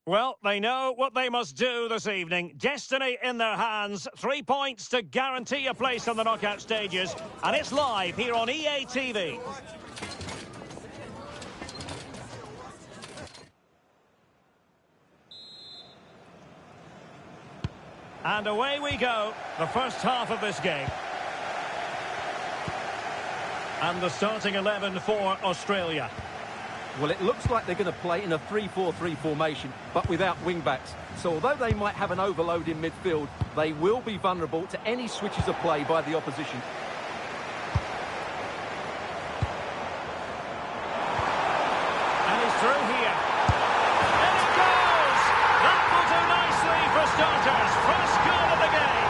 Well, they know what they must do this evening. Destiny in their hands. 3 points to guarantee a place on the knockout stages. And it's live here on EA TV. And away we go. The first half of this game. And the starting 11 for Australia. Well, it looks like they're going to play in a 3-4-3 formation, but without wing-backs. So although they might have an overload in midfield, they will be vulnerable to any switches of play by the opposition. And he's through here. And it goes! That will do nicely for starters. First goal of the game.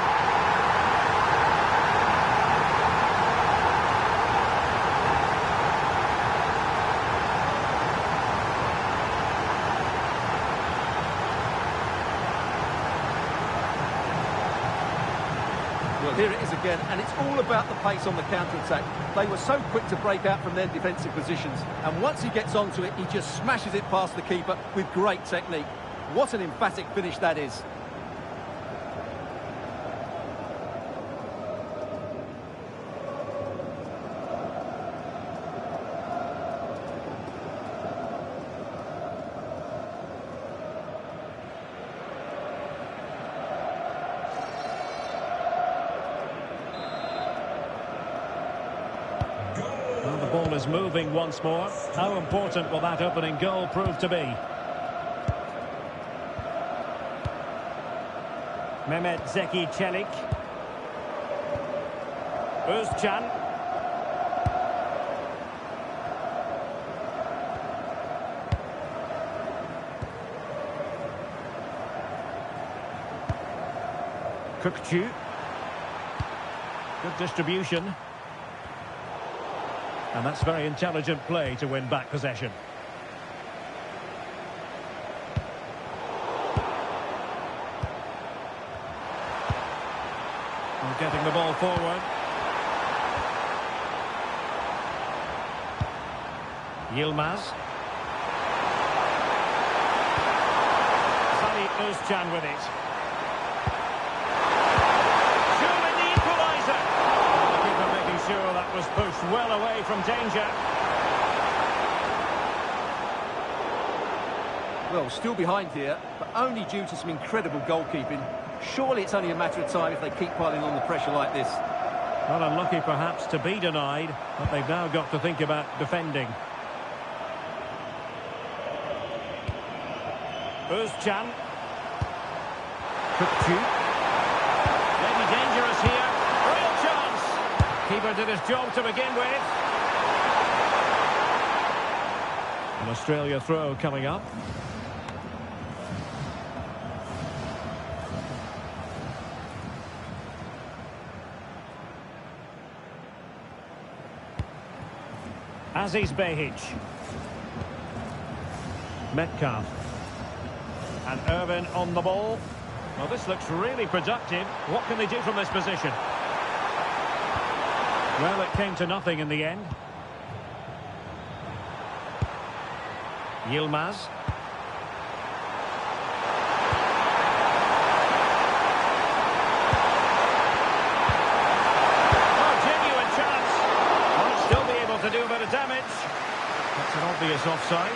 Well, here it is again, and it's all about the pace on the counter-attack. They were so quick to break out from their defensive positions, and once he gets onto it, he just smashes it past the keeper with great technique. What an emphatic finish that is. Well, the ball is moving once more. How important will that opening goal prove to be? Mehmet Zeki Çelik. Özcan. Kukçu. Good distribution. And that's very intelligent play to win back possession. And getting the ball forward. Yilmaz. Salih Özcan with it. Sure, that was pushed well away from danger. Well, still behind here, but only due to some incredible goalkeeping. Surely it's only a matter of time if they keep piling on the pressure like this. Well, unlucky perhaps to be denied, but they've now got to think about defending. Özcan. Kukçu. Maybe dangerous here. Real chance. Keeper did his job to begin with. An Australia throw coming up. Aziz Behic. Metcalf. And Irvin on the ball. Well, this looks really productive. What can they do from this position? Well, it came to nothing in the end. Yilmaz. Oh, genuine chance. Might still be able to do a bit of damage. That's an obvious offside.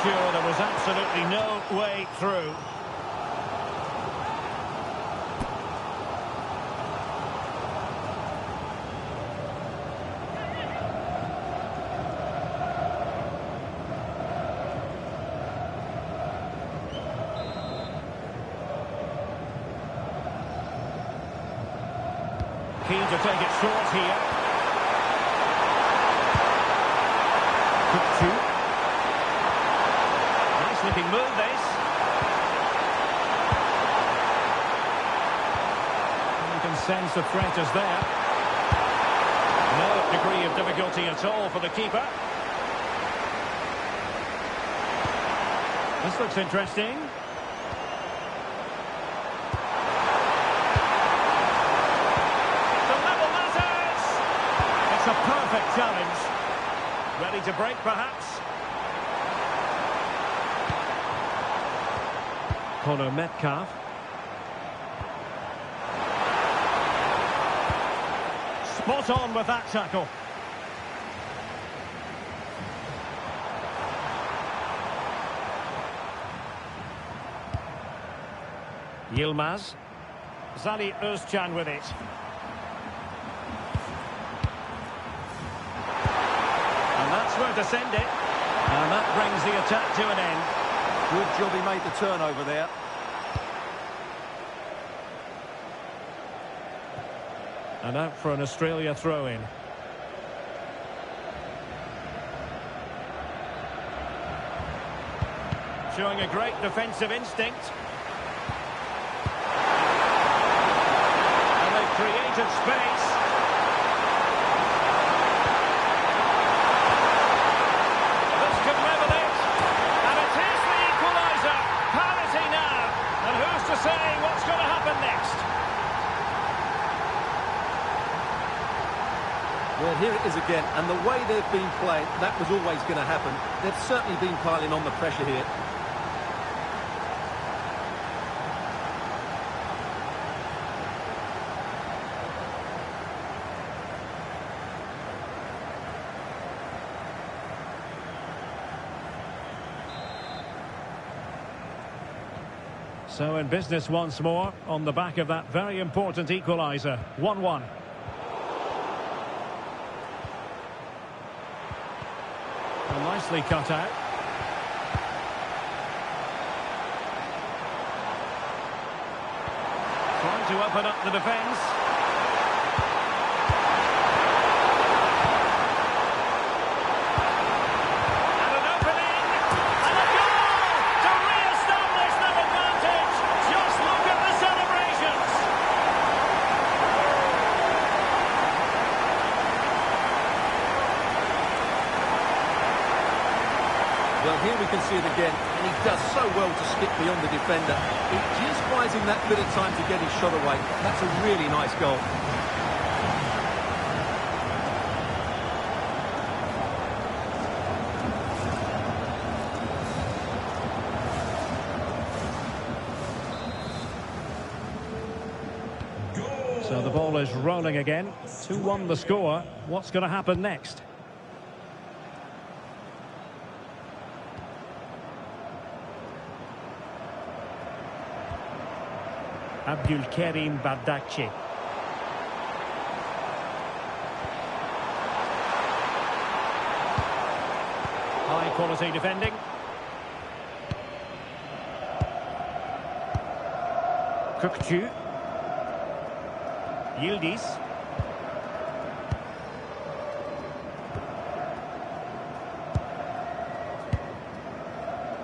Sure, there was absolutely no way through. Keen to take it short here. Kukçu. Looking move this. And you can sense of threat is there. No degree of difficulty at all for the keeper. This looks interesting. The level matters! It's a perfect challenge. Ready to break, perhaps? Conor Metcalf. Spot on with that tackle. Yilmaz. Zali Özcan with it. And that's where to send it. And that brings the attack to an end. Good job he made the turnover there. And out for an Australia throw-in. Showing a great defensive instinct. And they've created space. This could level it. And it is the equaliser. Parity now. And who's to say what's going to happen next? Well, here it is again, and the way they've been playing, that was always going to happen. They've certainly been piling on the pressure here. So in business once more, on the back of that very important equaliser. 1-1. Nicely cut out. Trying to open up the defence. And an opening. And a goal to re-establish that advantage. Just look at the celebrations. Well, here we can see it again, and he does so well to skip beyond the defender. It just buys him that bit of time to get his shot away. That's a really nice goal. So the ball is rolling again. 2-1 the score. What's going to happen next? Abdulkarim Bardakci. High quality defending. Kökçü. Yildiz.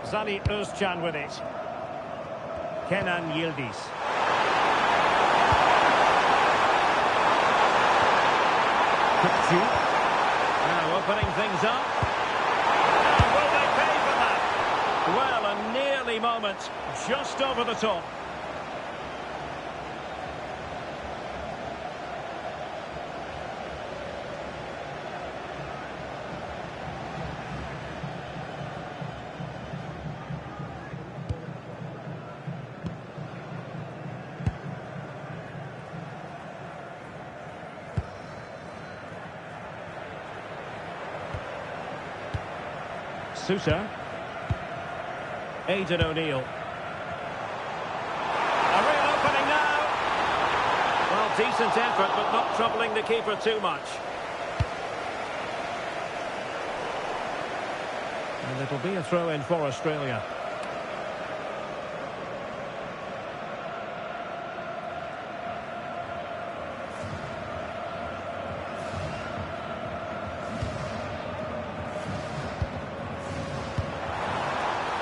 Zali Özcan with it. Kenan Yildiz. Kökçü. Now opening things up. And will they pay for that? Well, a nearly moment. Just over the top. Sousa. Aidan O'Neill. A real opening now. Well, decent effort, but not troubling the keeper too much. And it'll be a throw-in for Australia.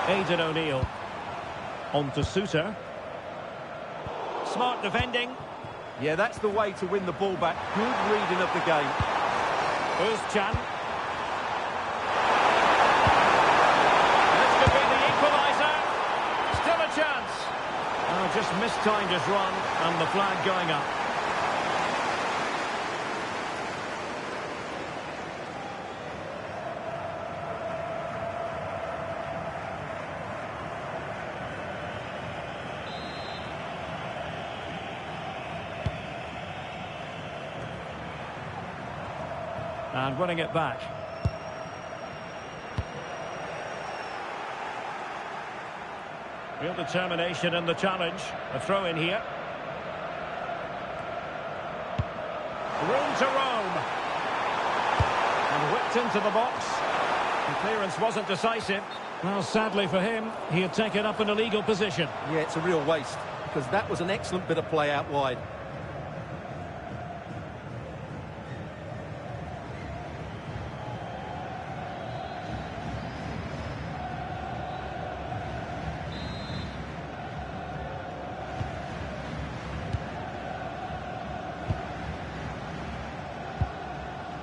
Aidan O'Neill. On to Sousa. Smart defending. Yeah, that's the way to win the ball back. Good reading of the game. Özcan. This could be the equaliser. Still a chance. Oh, just mistimed his run, and the flag going up. And winning it back. Real determination in the challenge. A throw in here. Room to roam. And whipped into the box. The clearance wasn't decisive. Well, sadly for him, he had taken up an illegal position. Yeah, it's a real waste, because that was an excellent bit of play out wide.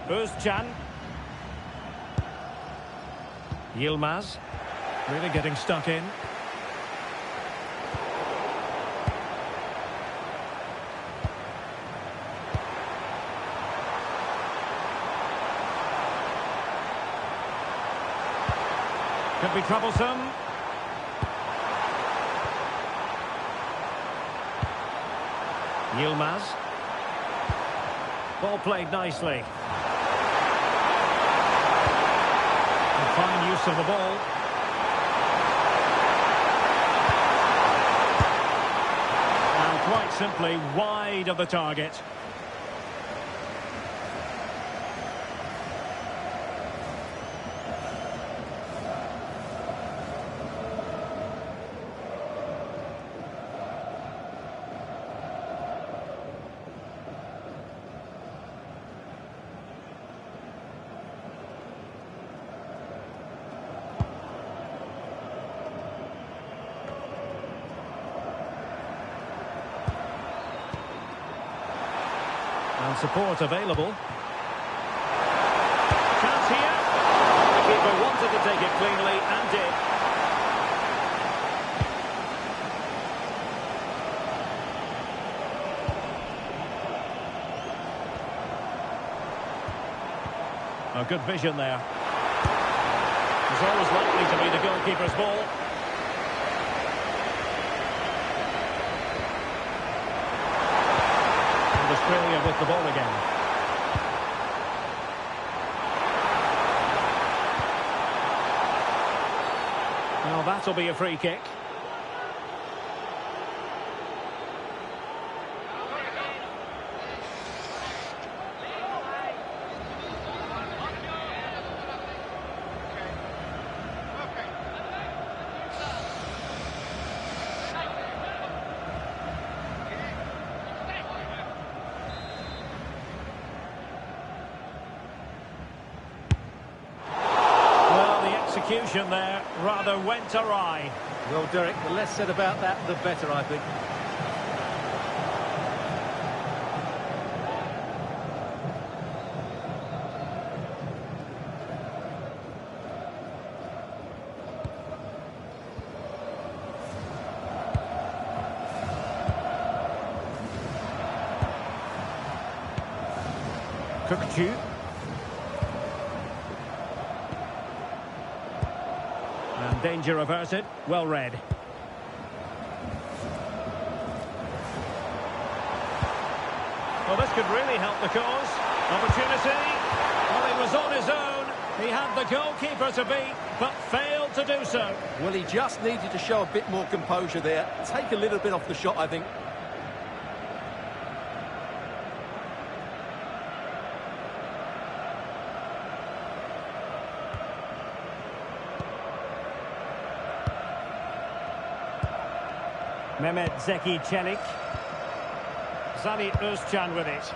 Özcan. Yilmaz. Really getting stuck in. Could be troublesome. Yilmaz. Ball played nicely. Fine use of the ball. And quite simply wide of the target. And support available. Chance here. The keeper wanted to take it cleanly and did. A good vision there. It's always likely to be the goalkeeper's ball. Australia with the ball again. Well, that'll be a free kick. Execution there rather went awry. Well, Derek, the less said about that, the better, I think. Cookchu. And danger averted. Well read. Well, this could really help the cause. Opportunity. Well, he was on his own. He had the goalkeeper to beat, but failed to do so. Well, he just needed to show a bit more composure there. Take a little bit off the shot, I think. Mehmet Zeki Çelik. Zali Özcan with it.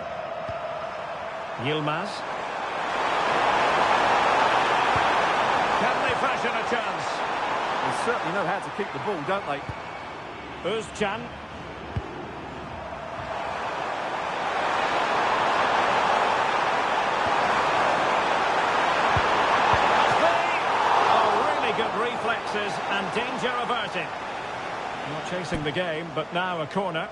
Yilmaz. Can they fashion a chance? They certainly know how to keep the ball, don't they? Özcan. Chasing the game, but now a corner.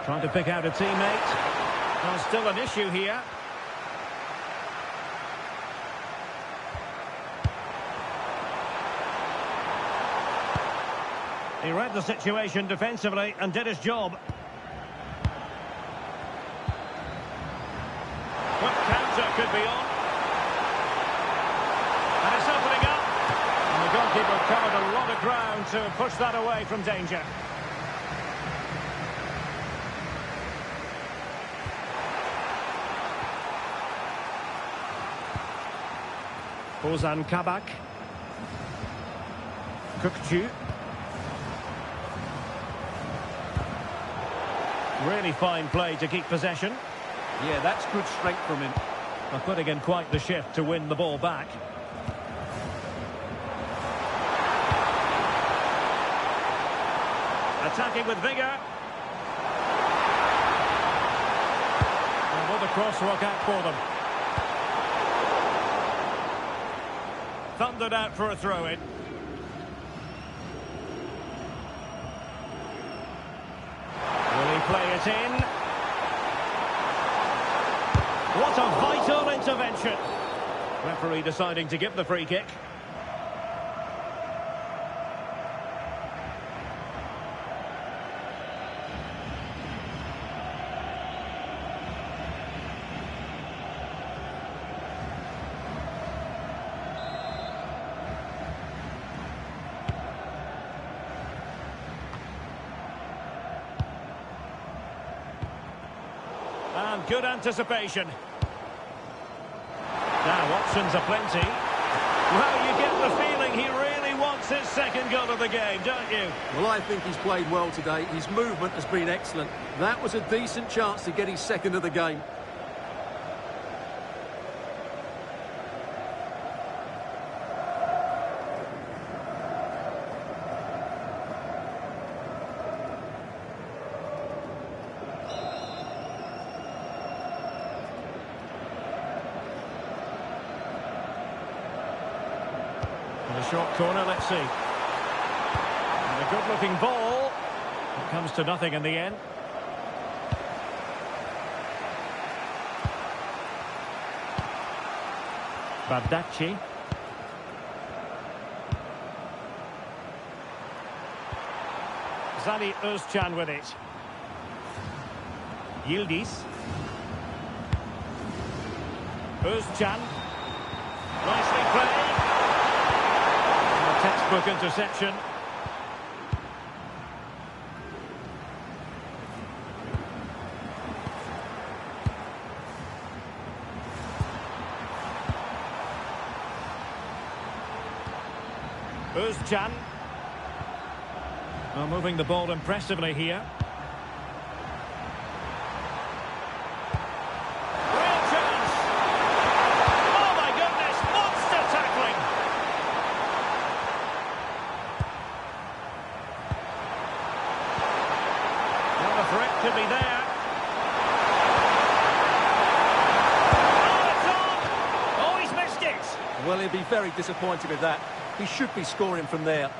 Trying to pick out a teammate. Well, still an issue here. He read the situation defensively and did his job. Quick counter could be on. And it's opening up. And the goalkeeper covered a lot of ground to push that away from danger. Ozan Kabak. Kukcu. Really fine play to keep possession. Yeah, that's good strength from him. They're putting in quite the shift to win the ball back. Attacking with vigour. And will the cross work out for them? Thundered out for a throw-in. Will he play it in? What a vital intervention. Referee deciding to give the free kick. And good anticipation. Now options are plenty. Well, you get the feeling he really wants his second goal of the game, don't you? Well, I think he's played well today. His movement has been excellent. That was a decent chance to get his second of the game. And a short corner, let's see. And a good-looking ball. It comes to nothing in the end. Bardacci. Zali Özcan with it. Yildiz. Özcan. Nicely played. Textbook interception. Özcan. Well, moving the ball impressively here. Real chance. Oh my goodness, monster tackling. Well, the threat could be there. Oh, it's on. Oh, he's missed it. Well, he'll be very disappointed with that. He should be scoring from there.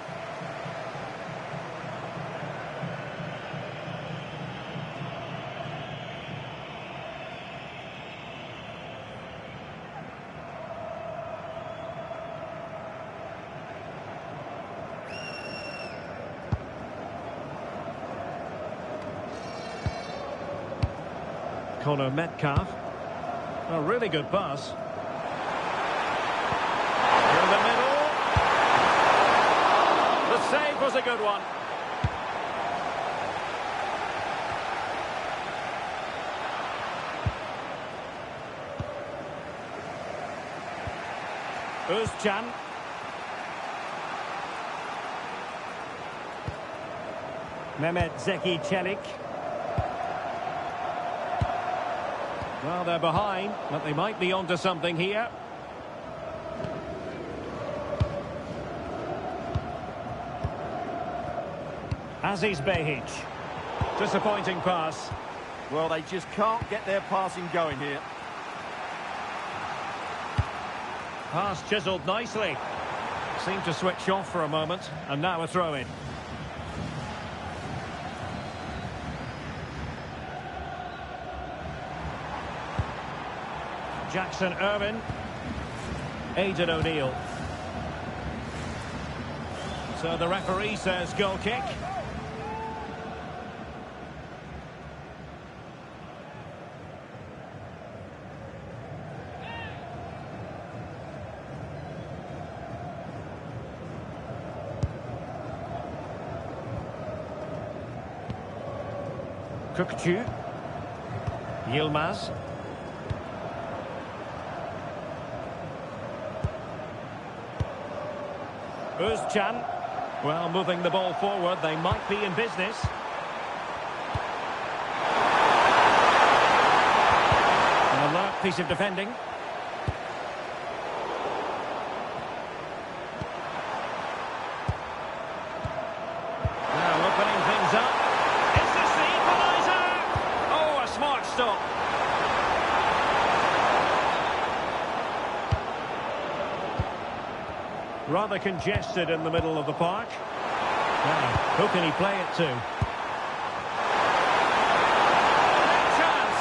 Connor Metcalf. A really good pass. In the middle. The save was a good one. Özcan. Mehmet Zeki Çelik. Well, they're behind, but they might be onto something here. Aziz Behic. Disappointing pass. Well, they just can't get their passing going here. Pass chiselled nicely. Seemed to switch off for a moment, and now a throw-in. Jackson Irvine. Aidan O'Neill. So the referee says goal kick. Kukçu. Yilmaz. Özcan. Well, moving the ball forward, they might be in business. An alert piece of defending. Now opening things up. Is this the equaliser? Oh, a smart stop. Rather congested in the middle of the park. Now, who can he play it to? Big chance!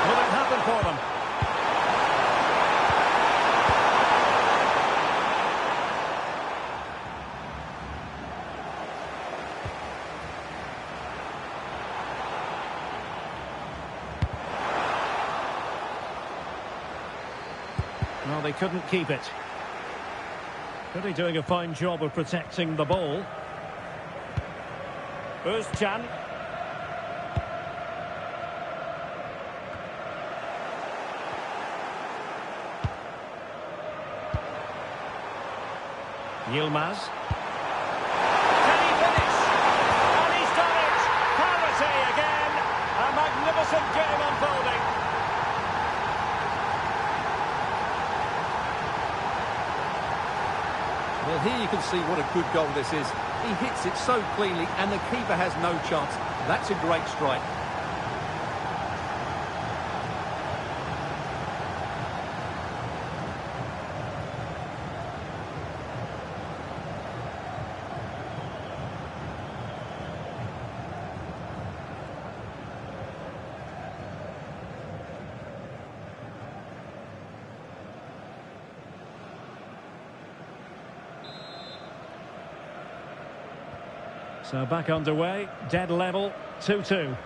Will it happen for them? Well, they couldn't keep it. Really doing a fine job of protecting the ball. Özcan. Yilmaz. Can he finish? And he's done it! Parity again! A magnificent game unfolding. Well, here you can see what a good goal this is. He hits it so cleanly and the keeper has no chance. That's a great strike. So back underway, dead level, 2-2.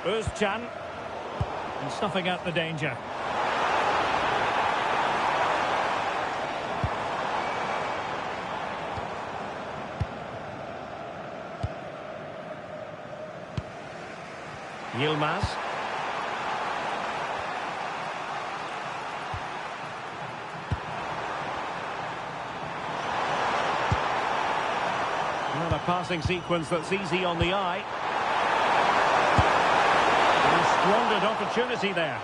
Özcan. And snuffing out the danger. Yilmaz. Well, a passing sequence that's easy on the eye. And a squandered opportunity there.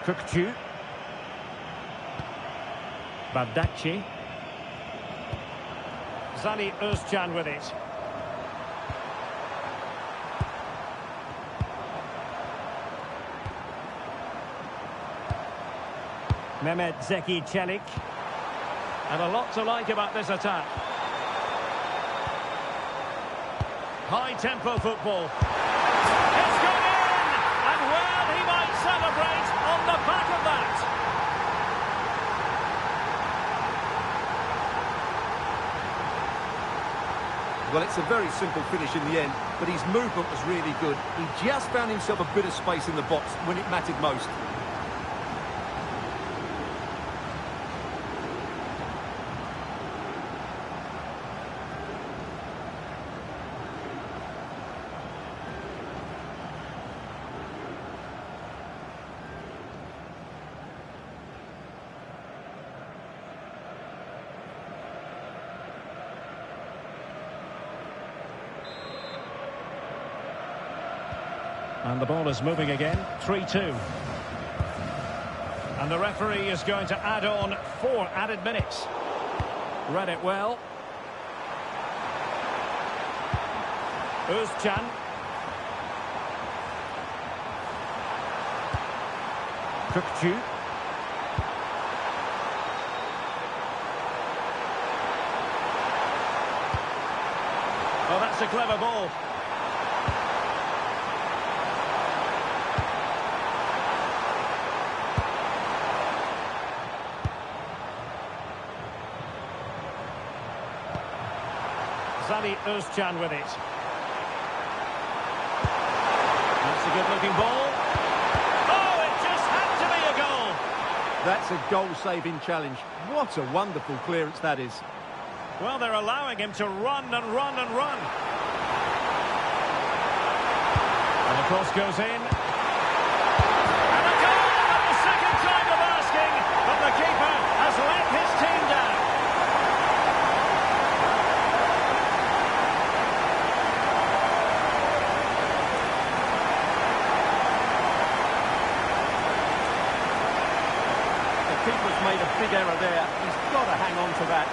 Kukçu. Bardakci. Zani Özcan with it. Mehmet Zeki Çelik. And a lot to like about this attack. High-tempo football. It's gone in! And well, he might celebrate on the back of that. Well, it's a very simple finish in the end, but his movement was really good. He just found himself a bit of space in the box when it mattered most. And the ball is moving again. 3-2. And the referee is going to add on 4 added minutes. Read it well. Özcan. Kökçü. Oh, that's a clever ball. Özcan with it. That's a good-looking ball. Oh, it just had to be a goal. That's a goal-saving challenge. What a wonderful clearance that is. Well, they're allowing him to run and run and run. And the cross goes in. And a goal at the second time of asking, but the keeper has let his team down. The keeper's made a big error there. He's got to hang on to that.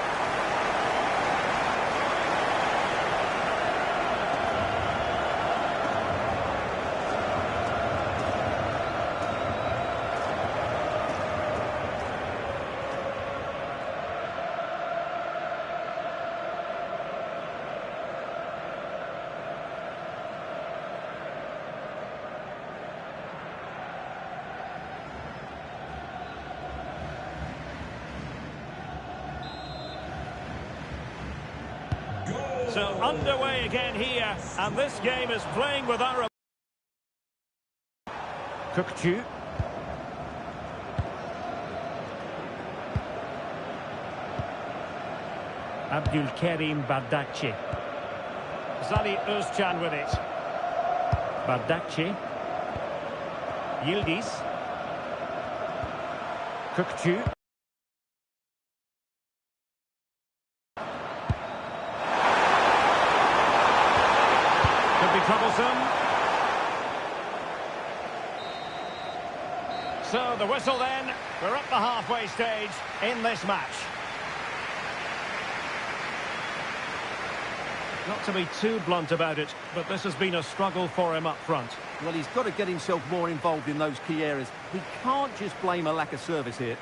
So underway again here, and this game is playing with our... Kökçü. Abdülkerim Bardakçı. Zali Özcan with it. Bardakçı. Yildiz. Kökçü. Troublesome. So the whistle then. We're at the halfway stage in this match. Not to be too blunt about it, but this has been a struggle for him up front. Well, he's got to get himself more involved in those key areas. He can't just blame a lack of service here.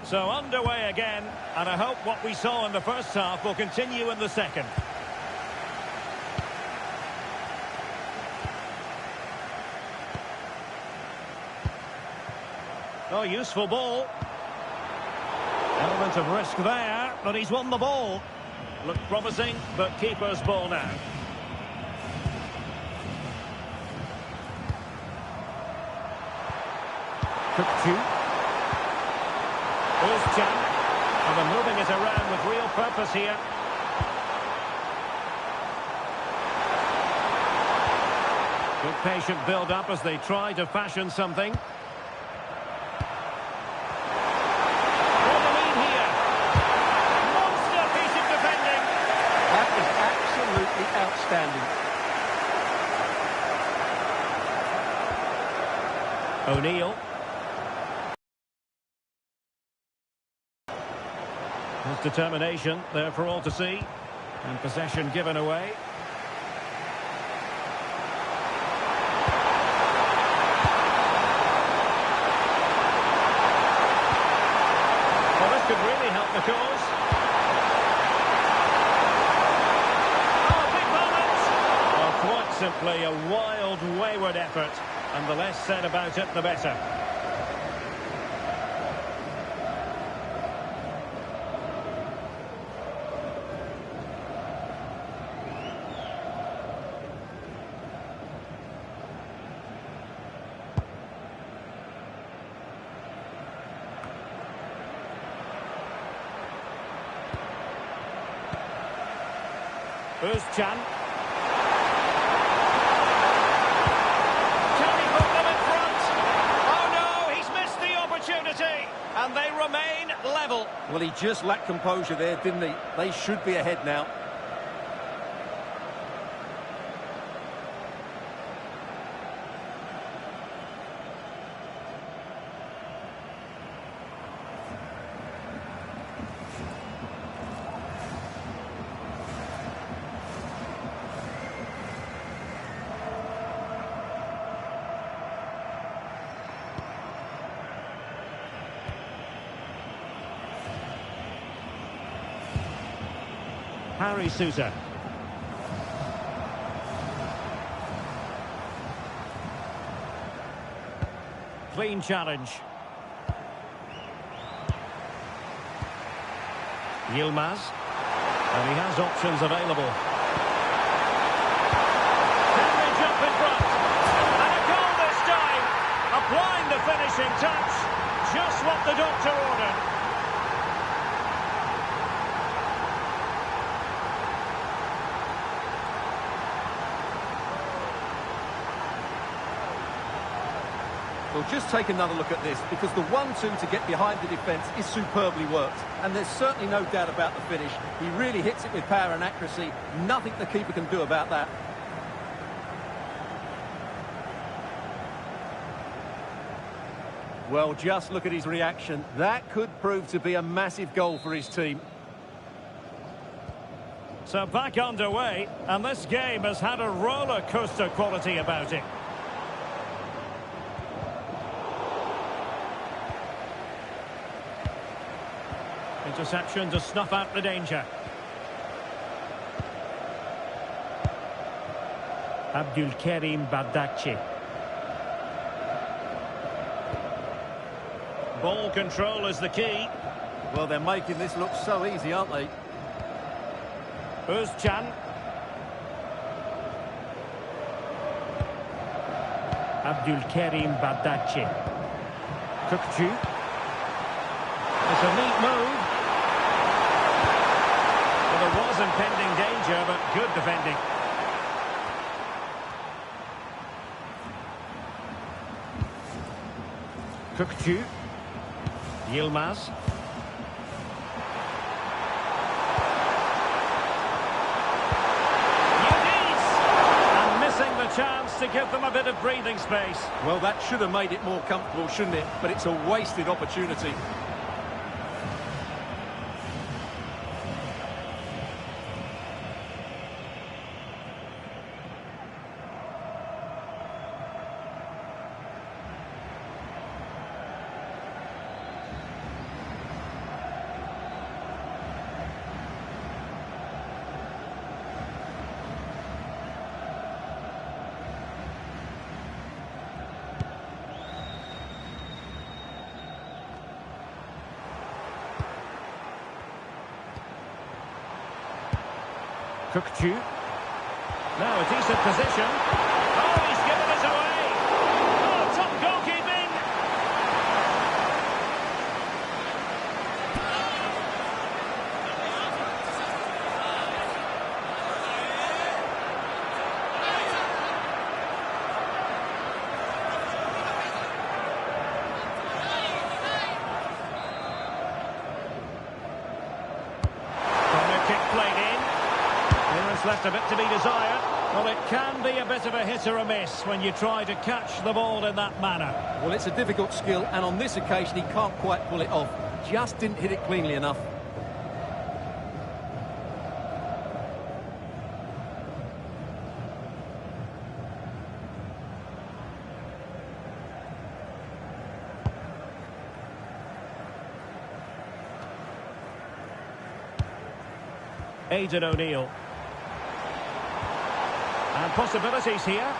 So underway again, and I hope what we saw in the first half will continue in the second. Oh, useful ball. Element of risk there, but he's won the ball. Looked promising, but keeper's ball now. And they're moving it around with real purpose here. Good patient build-up as they try to fashion something. What a lead here. Monster piece of defending. That is absolutely outstanding. O'Neill. His determination there for all to see. And possession given away. Well, this could really help the cause. Oh, big moment! Well, quite simply a wild, wayward effort. And the less said about it, the better. Özcan. Can he put them in front? Well, he just lacked composure there, didn't he? They should be ahead now. Harry Sousa. Clean challenge. Yilmaz. And he has options available. Can they jump in front? And a goal this time. Applying the finishing touch. Just what the doctor ordered. Well, just take another look at this, because the 1-2 to get behind the defence is superbly worked. And there's certainly no doubt about the finish. He really hits it with power and accuracy. Nothing the keeper can do about that. Well, just look at his reaction. That could prove to be a massive goal for his team. So back underway, and this game has had a roller coaster quality about it. Interception to snuff out the danger. Abdulkarim Bardakci. Ball control is the key. Well, they're making this look so easy, aren't they? Özcan. Abdulkarim Bardakci. Kökçü. It's a neat move. Well, there was impending danger, but good defending. Kökçü. Yilmaz. And missing the chance to give them a bit of breathing space. Well, that should have made it more comfortable, shouldn't it? But it's a wasted opportunity. Kökçü. Now a decent position. Oh, he's given us away. Oh, top goalkeeping. Corner kick played in. There's left a bit to be desired. Well, it can be a bit of a hit or a miss when you try to catch the ball in that manner. Well, it's a difficult skill, and on this occasion he can't quite pull it off. Just didn't hit it cleanly enough. Aidan O'Neill. And possibilities here.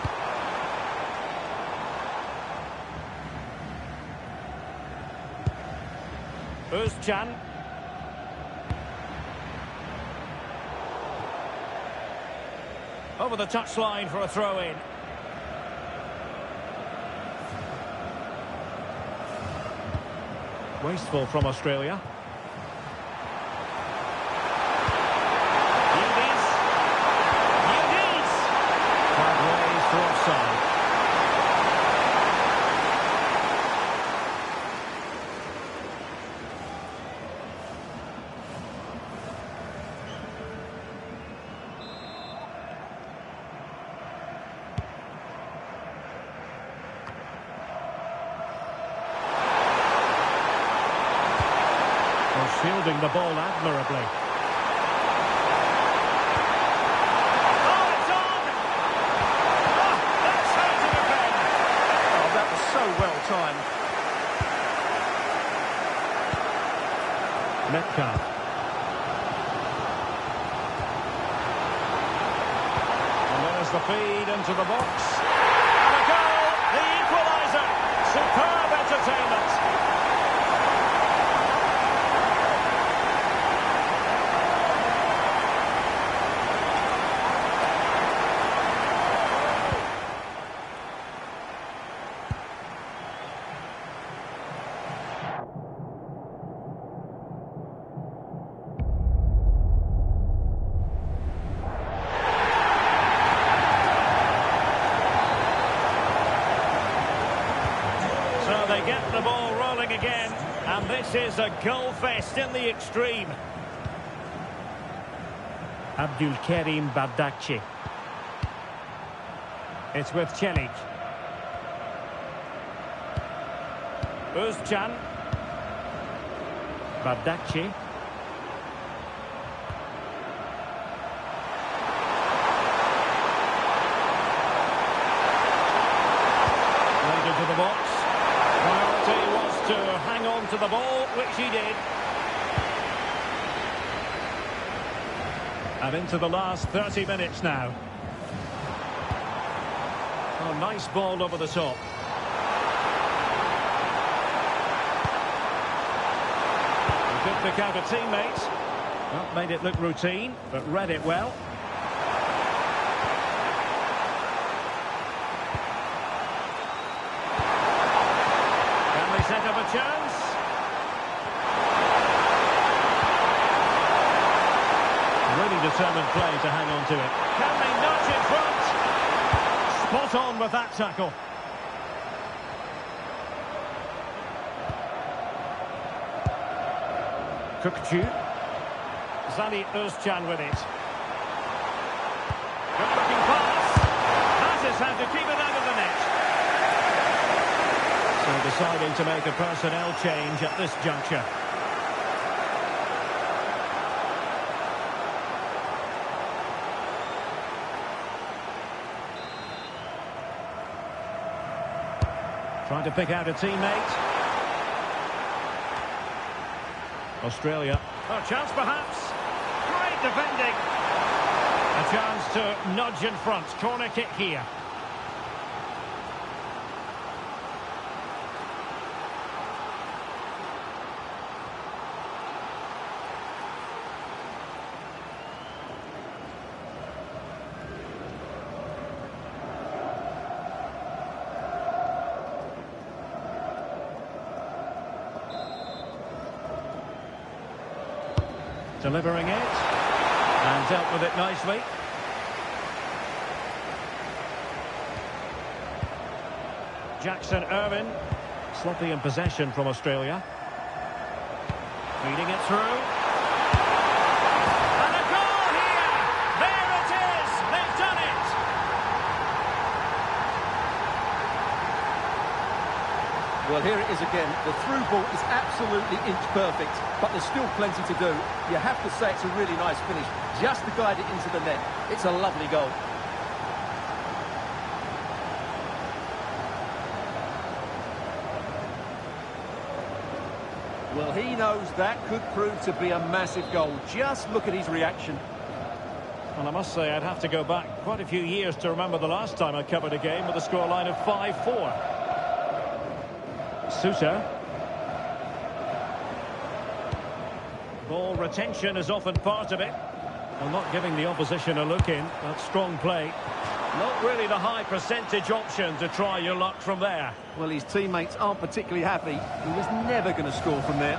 Özcan. Over the touchline for a throw-in. Wasteful from Australia. Offside. holding the ball admirably. Oh, it's on! Oh, that's how to defend. Oh, that was so well timed. Metcalf. And there's the feed into the box. And a goal! The equaliser! Superb entertainment! So they get the ball rolling again, and this is a goal fest in the extreme. Abdulkarim Bardakci. It's with Celik. Özcan. Bardakci. Right into the box. Priority was to hang on to the ball, which he did. And into the last 30 minutes now. Oh, nice ball over the top. He could pick out a teammate. Not made it look routine, but read it well. Set up a chance. Really determined play to hang on to it. Can they nudge in front? Spot on with that tackle. Kukçu. Zali Özcan with it. Good looking pass. That is how to keep it out of the net. So deciding to make a personnel change at this juncture. Trying to pick out a teammate. Australia. A chance perhaps. Great defending. A chance to nudge in front. Corner kick here. Delivering it, and dealt with it nicely. Jackson Irvine, sloppy in possession from Australia. Feeding it through. And a goal here! There it is! They've done it! Well, here it is again. The through ball is absolutely inch perfect, but there's still plenty to do. You have to say it's a really nice finish, just to guide it into the net. It's a lovely goal. Well, he knows that could prove to be a massive goal. Just look at his reaction. Well, I must say I'd have to go back quite a few years to remember the last time I covered a game with a scoreline of 5-4. Sousa. Ball retention is often part of it. Well, not giving the opposition a look in. That's strong play. Not really the high percentage option to try your luck from there. Well, his teammates aren't particularly happy. He was never going to score from there.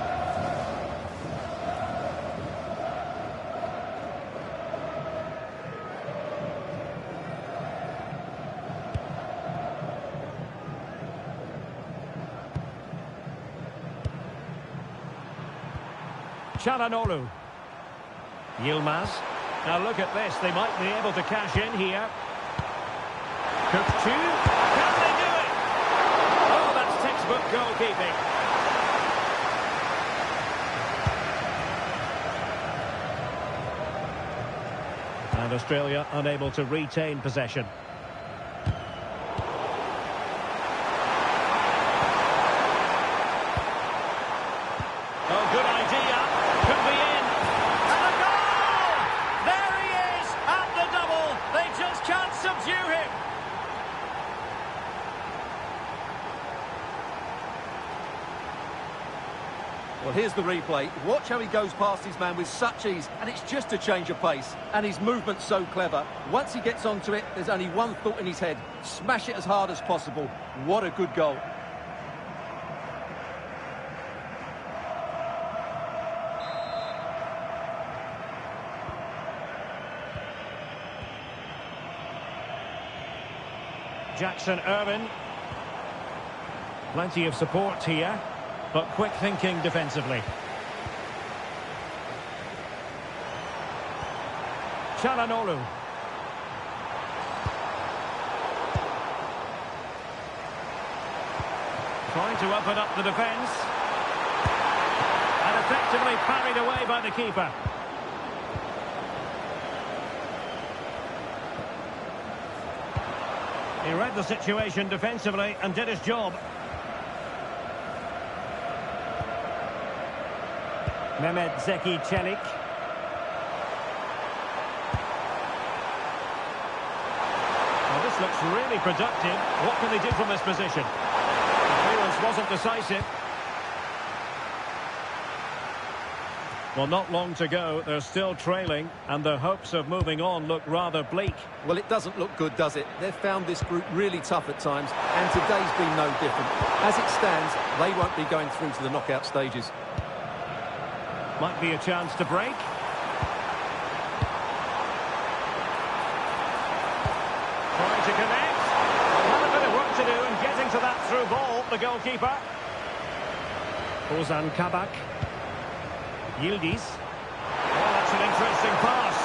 Çalhanoğlu. Yilmaz. Now look at this. They might be able to cash in here. Kukçu. Can they do it? Oh, that's textbook goalkeeping. And Australia unable to retain possession. Oh, good idea. Could be in. And a goal! There he is at the double. They just can't subdue him. Well, here's the replay. Watch how he goes past his man with such ease, and it's just a change of pace. And his movement's so clever. Once he gets onto it, there's only one thought in his head. Smash it as hard as possible. What a good goal. Jackson Irvine. Plenty of support here, but quick thinking defensively. Çalhanoğlu. Trying to open up the defence. And effectively parried away by the keeper. He read the situation defensively and did his job. Mehmet Zeki Çelik. Well, this looks really productive. What can they do from this position? The clearance wasn't decisive. Well, not long to go. They're still trailing, and their hopes of moving on look rather bleak. Well, it doesn't look good, does it? They've found this group really tough at times, and today's been no different. As it stands, they won't be going through to the knockout stages. Might be a chance to break. Trying to connect. They'll have a bit of work to do in getting to that through ball, the goalkeeper. Ozan Kabak. Yildiz. Oh, that's an interesting pass.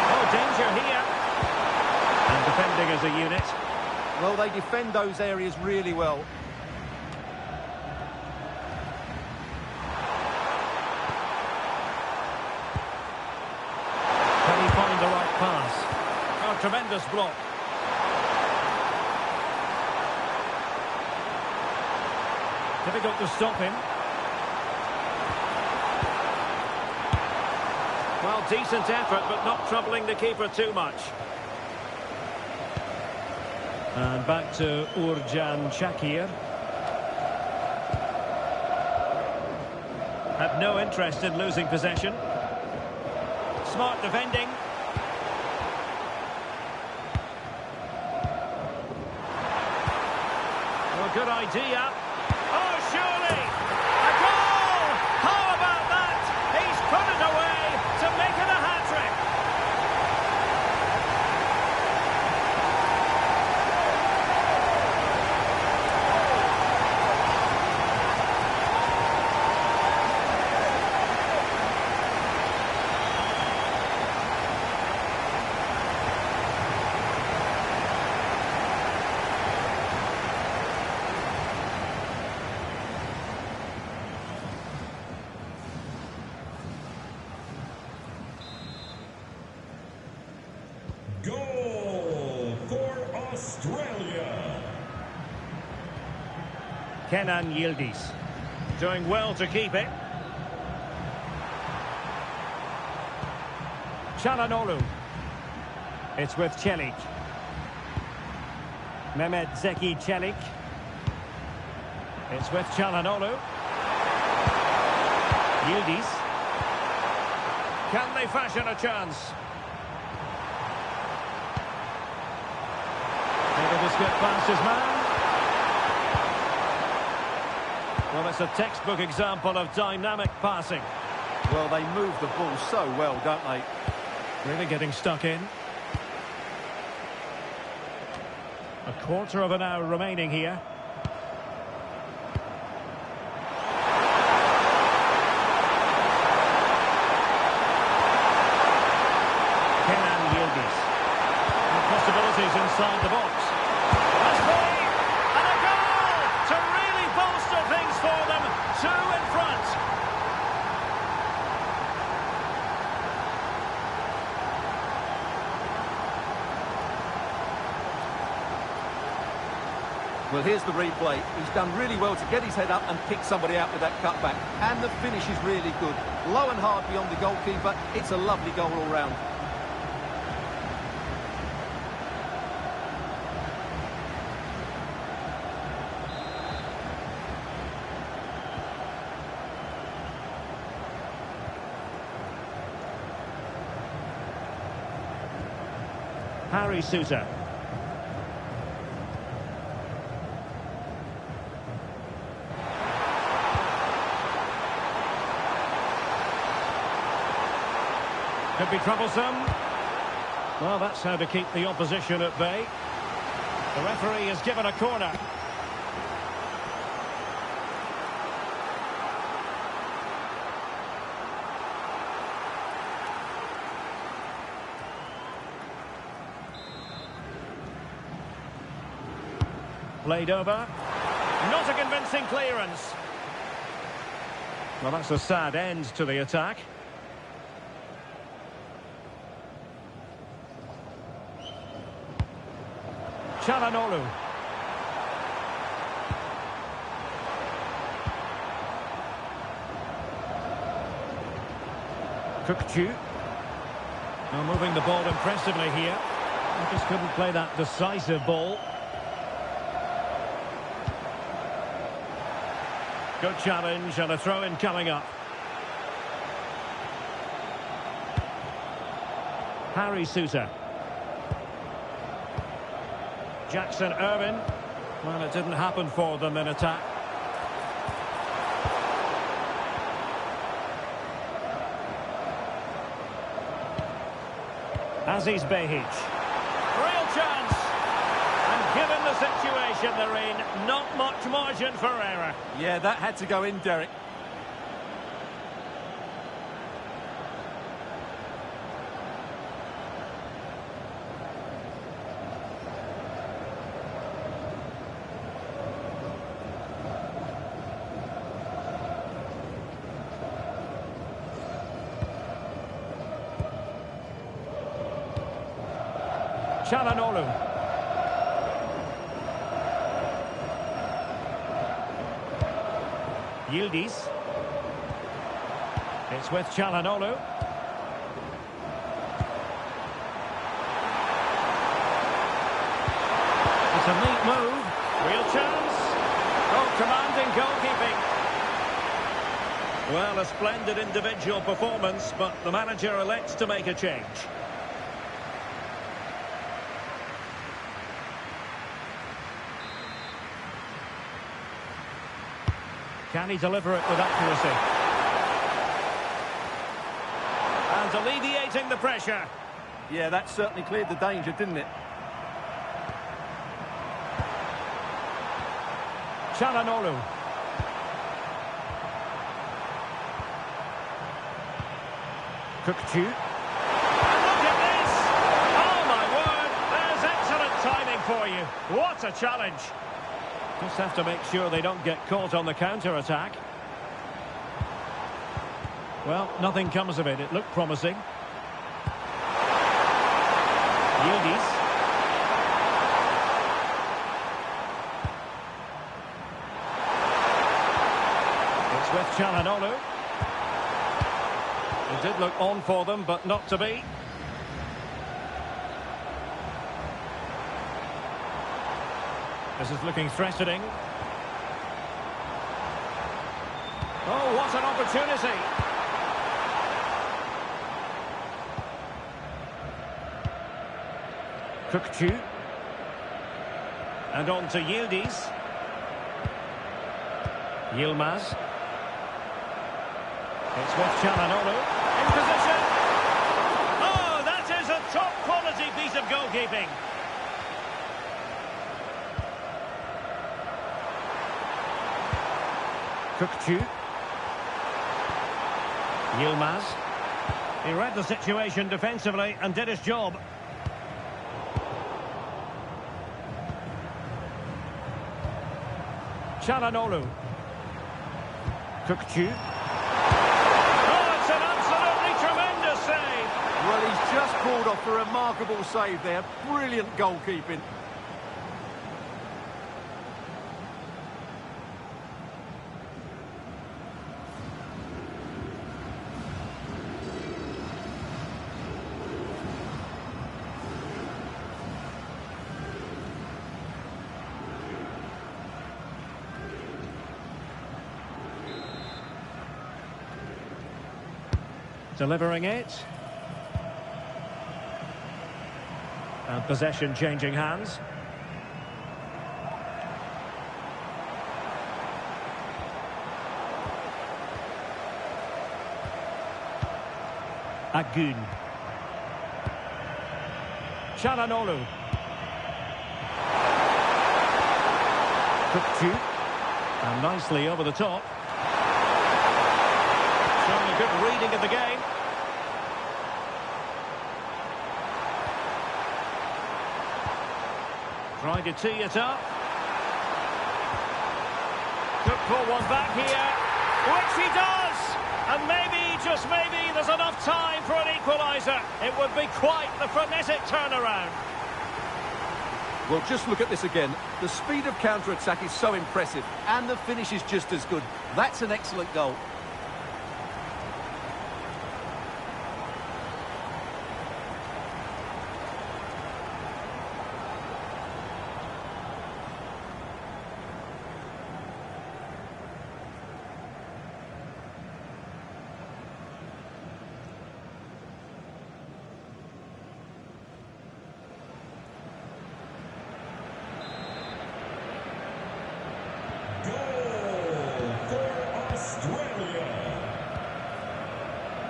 Oh, danger here. And defending as a unit. Well, they defend those areas really well. Can he find the right pass? Oh, tremendous block. Difficult to stop him. Well, decent effort, but not troubling the keeper too much. And back to Uğurcan Çakır. Had no interest in losing possession. Smart defending. Well, good idea. Oh, surely! A goal! How about that? He's put it away to make it a hat-trick. Goal for Australia. Kenan Yildiz doing well to keep it. Çalhanoğlu. It's with Çelik. Mehmet Zeki Çelik. It's with Çalhanoğlu. Yildiz. Can they fashion a chance? Maybe just get past his man. Well, it's a textbook example of dynamic passing. Well, they move the ball so well, don't they? Really getting stuck in. A quarter of an hour remaining here. Kenan Yildiz. Possibilities inside the box. That's free! And a goal to really bolster things for them. 2 in Well, here's the replay. He's done really well to get his head up and pick somebody out with that cutback. And the finish is really good. Low and hard beyond the goalkeeper. It's a lovely goal all round. Harry Sousa. Could be troublesome. Well, that's how to keep the opposition at bay. The referee has given a corner. Played over. Not a convincing clearance. Well, that's a sad end to the attack. Çalhanoğlu. Kökçü. Now moving the ball impressively here. He just couldn't play that decisive ball. Good challenge and a throw-in coming up. Harry Sousa. Jackson Irvine. Well, it didn't happen for them in attack. Aziz Behic. Real chance. And given the situation they're in, not much margin for error. Yeah, that had to go in, Derek. Çalhanoğlu. Yildiz. It's with Çalhanoğlu. It's a neat move. Real chance. Oh, commanding goalkeeping. Well, a splendid individual performance, but the manager elects to make a change. Can he deliver it with accuracy? And alleviating the pressure. Yeah, that certainly cleared the danger, didn't it? Çalhanoğlu. Kökçü. And look at this! Oh my word! There's excellent timing for you. What a challenge! Just have to make sure they don't get caught on the counter-attack. Well, nothing comes of it. It looked promising. Yildiz. It's with Çalhanoğlu. It did look on for them, but not to be. This is looking threatening. Oh, what an opportunity! Kökçü. And on to Yildiz. Yilmaz. It's with Çalhanoğlu. In position. Oh, that is a top-quality piece of goalkeeping. Kökçü. Yilmaz. He read the situation defensively and did his job. Çalhanoğlu. Kökçü. Oh, it's an absolutely tremendous save. Well, he's just pulled off a remarkable save there. Brilliant goalkeeping. Delivering it. And possession changing hands. Agun. Çalhanoğlu. Kökçü. And nicely over the top. Showing a good reading of the game. Trying to tee it up. Could pull one back here, which he does! And maybe, just maybe, there's enough time for an equaliser. It would be quite the frenetic turnaround. Well, just look at this again. The speed of counter-attack is so impressive, and the finish is just as good. That's an excellent goal.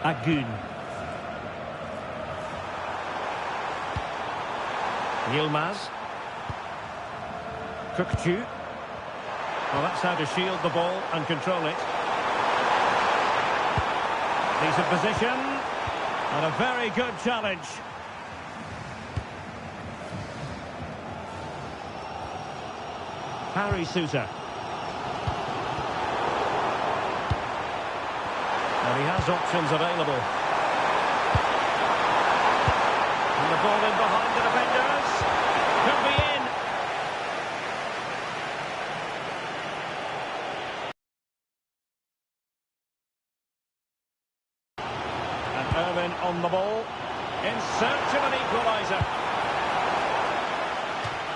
Agun. Yilmaz. Kökçü. Well, that's how to shield the ball and control it. Decent position. And a very good challenge. Harry Sousa. And he has options available. And the ball in behind the defenders. Could be in. And Irwin on the ball. In search of an equaliser.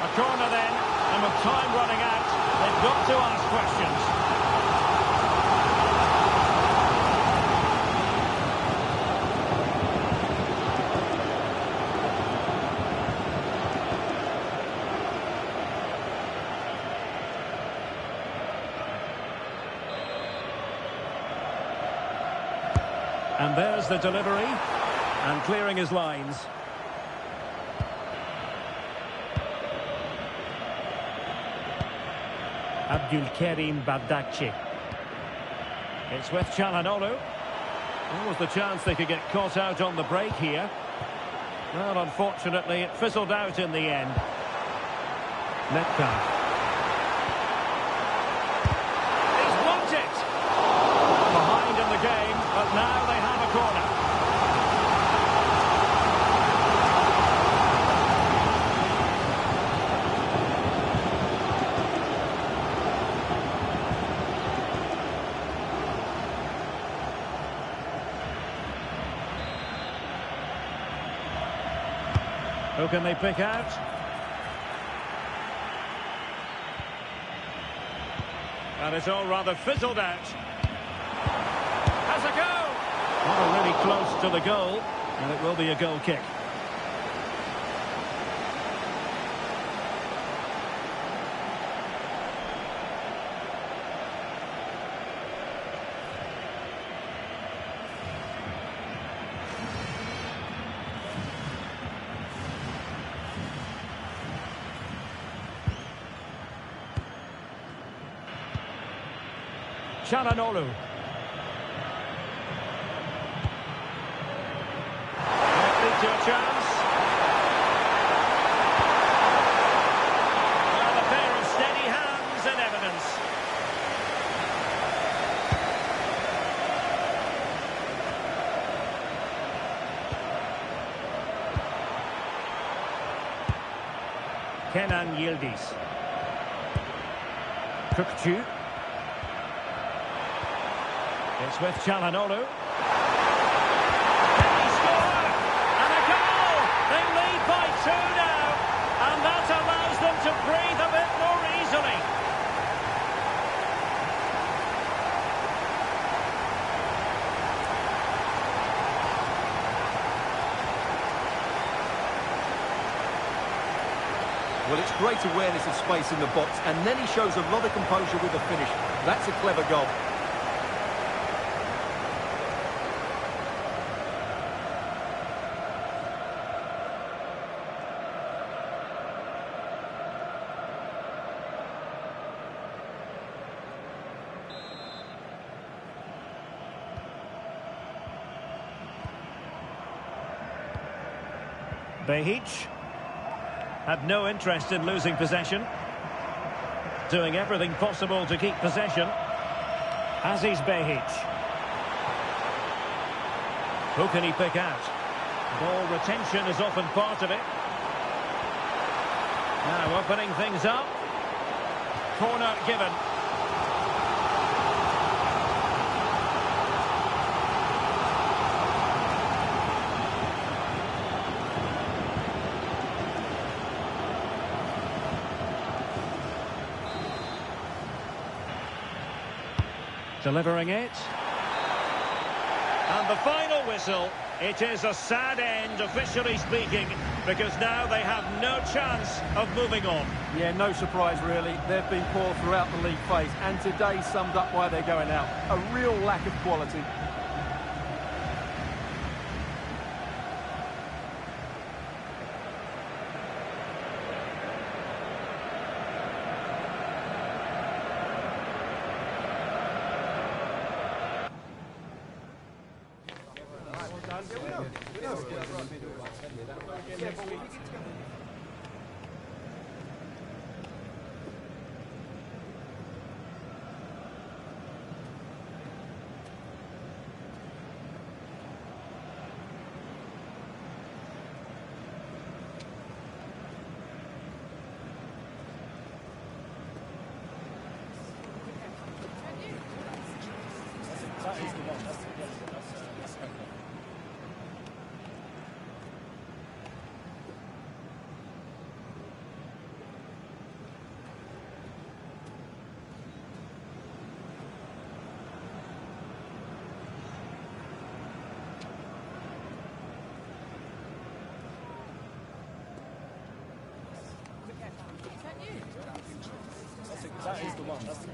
A corner then. And with time running out, they've got to ask questions. And there's the delivery, and clearing his lines. Abdülkerim Bardakçı. It's with Çalhanoğlu. What was the chance they could get caught out on the break here? Well, unfortunately, it fizzled out in the end. Metcalf. Game, but now they have a corner. Who can they pick out? And it's all rather fizzled out. Has a go! Well, really close to the goal, and it will be a goal kick. Çalhanoğlu. To a chance. Well, a pair of steady hands and evidence. Kenan Yildiz. Kökçü. It's with Çalhanoğlu. By two now, and that allows them to breathe a bit more easily. Well, it's great awareness of space in the box, and then he shows a lot of composure with the finish. That's a clever goal. Behic had no interest in losing possession. Doing everything possible to keep possession. Aziz Behic. Who can he pick out? Ball retention is often part of it. Now opening things up. Corner given. Delivering it. And the final whistle. It is a sad end, officially speaking, because now they have no chance of moving on. Yeah, no surprise really. They've been poor throughout the league phase, and today summed up why they're going out. A real lack of quality. That is the one. That's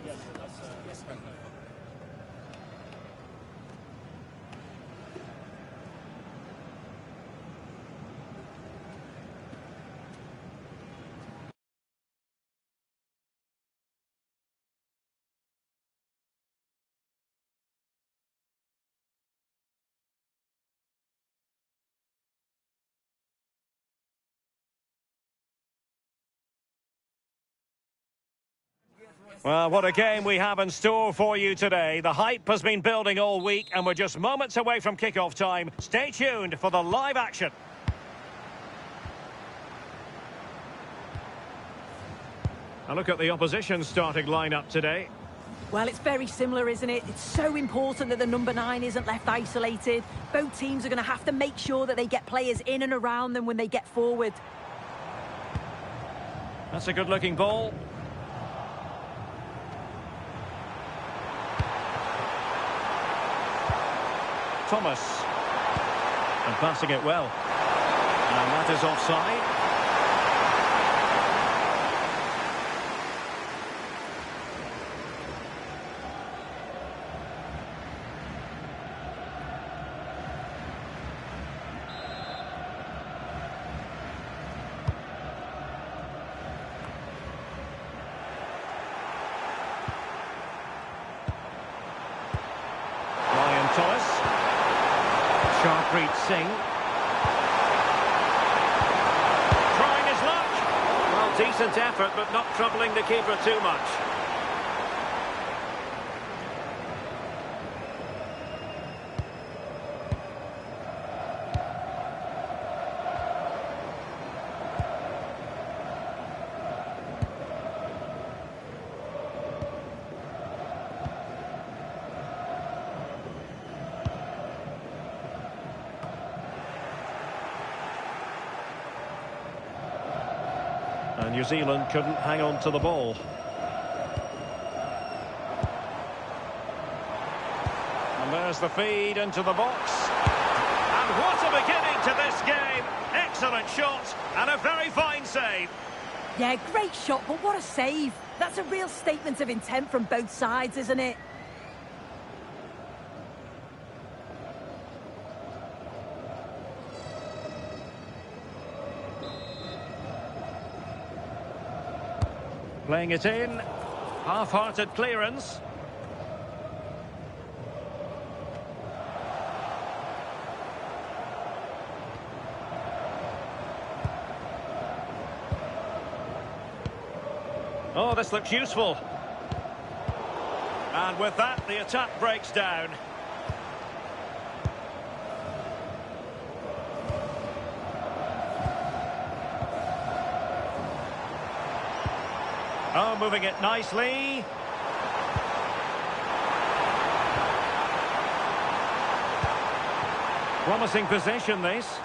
Well, what a game we have in store for you today. The hype has been building all week, and we're just moments away from kick-off time. Stay tuned for the live action. A look at the opposition starting lineup today. Well, it's very similar, isn't it? It's so important that the number 9 isn't left isolated. Both teams are going to have to make sure that they get players in and around them when they get forward. That's a good-looking ball. Thomas. And passing it well. And that is offside. Thomas. Sharpreet Singh. Trying his luck. Well, decent effort, but not troubling the keeper too much. And New Zealand couldn't hang on to the ball. And there's the feed into the box. And what a beginning to this game. Excellent shot and a very fine save. Yeah, great shot, but what a save. That's a real statement of intent from both sides, isn't it? Playing it in. Half-hearted clearance. Oh, this looks useful. And with that, the attack breaks down. Oh, moving it nicely. Promising possession, this.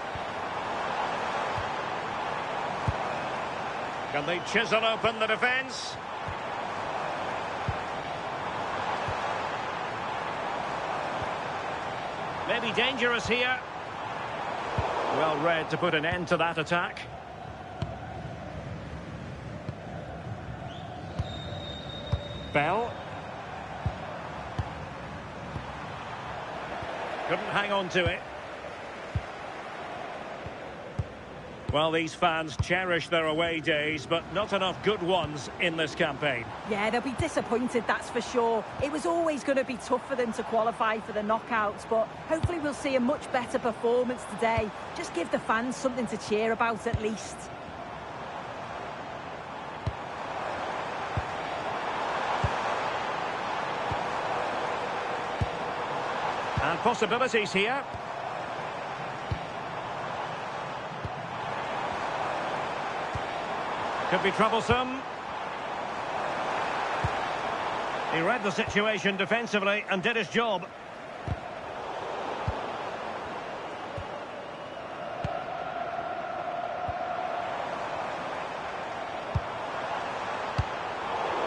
Can they chisel open the defence? Maybe dangerous here. Well read to put an end to that attack. Bell. Couldn't hang on to it. Well, these fans cherish their away days, but not enough good ones in this campaign. Yeah, they'll be disappointed, that's for sure. It was always going to be tough for them to qualify for the knockouts, but hopefully we'll see a much better performance today. Just give the fans something to cheer about at least. And possibilities here. Could be troublesome. He read the situation defensively and did his job.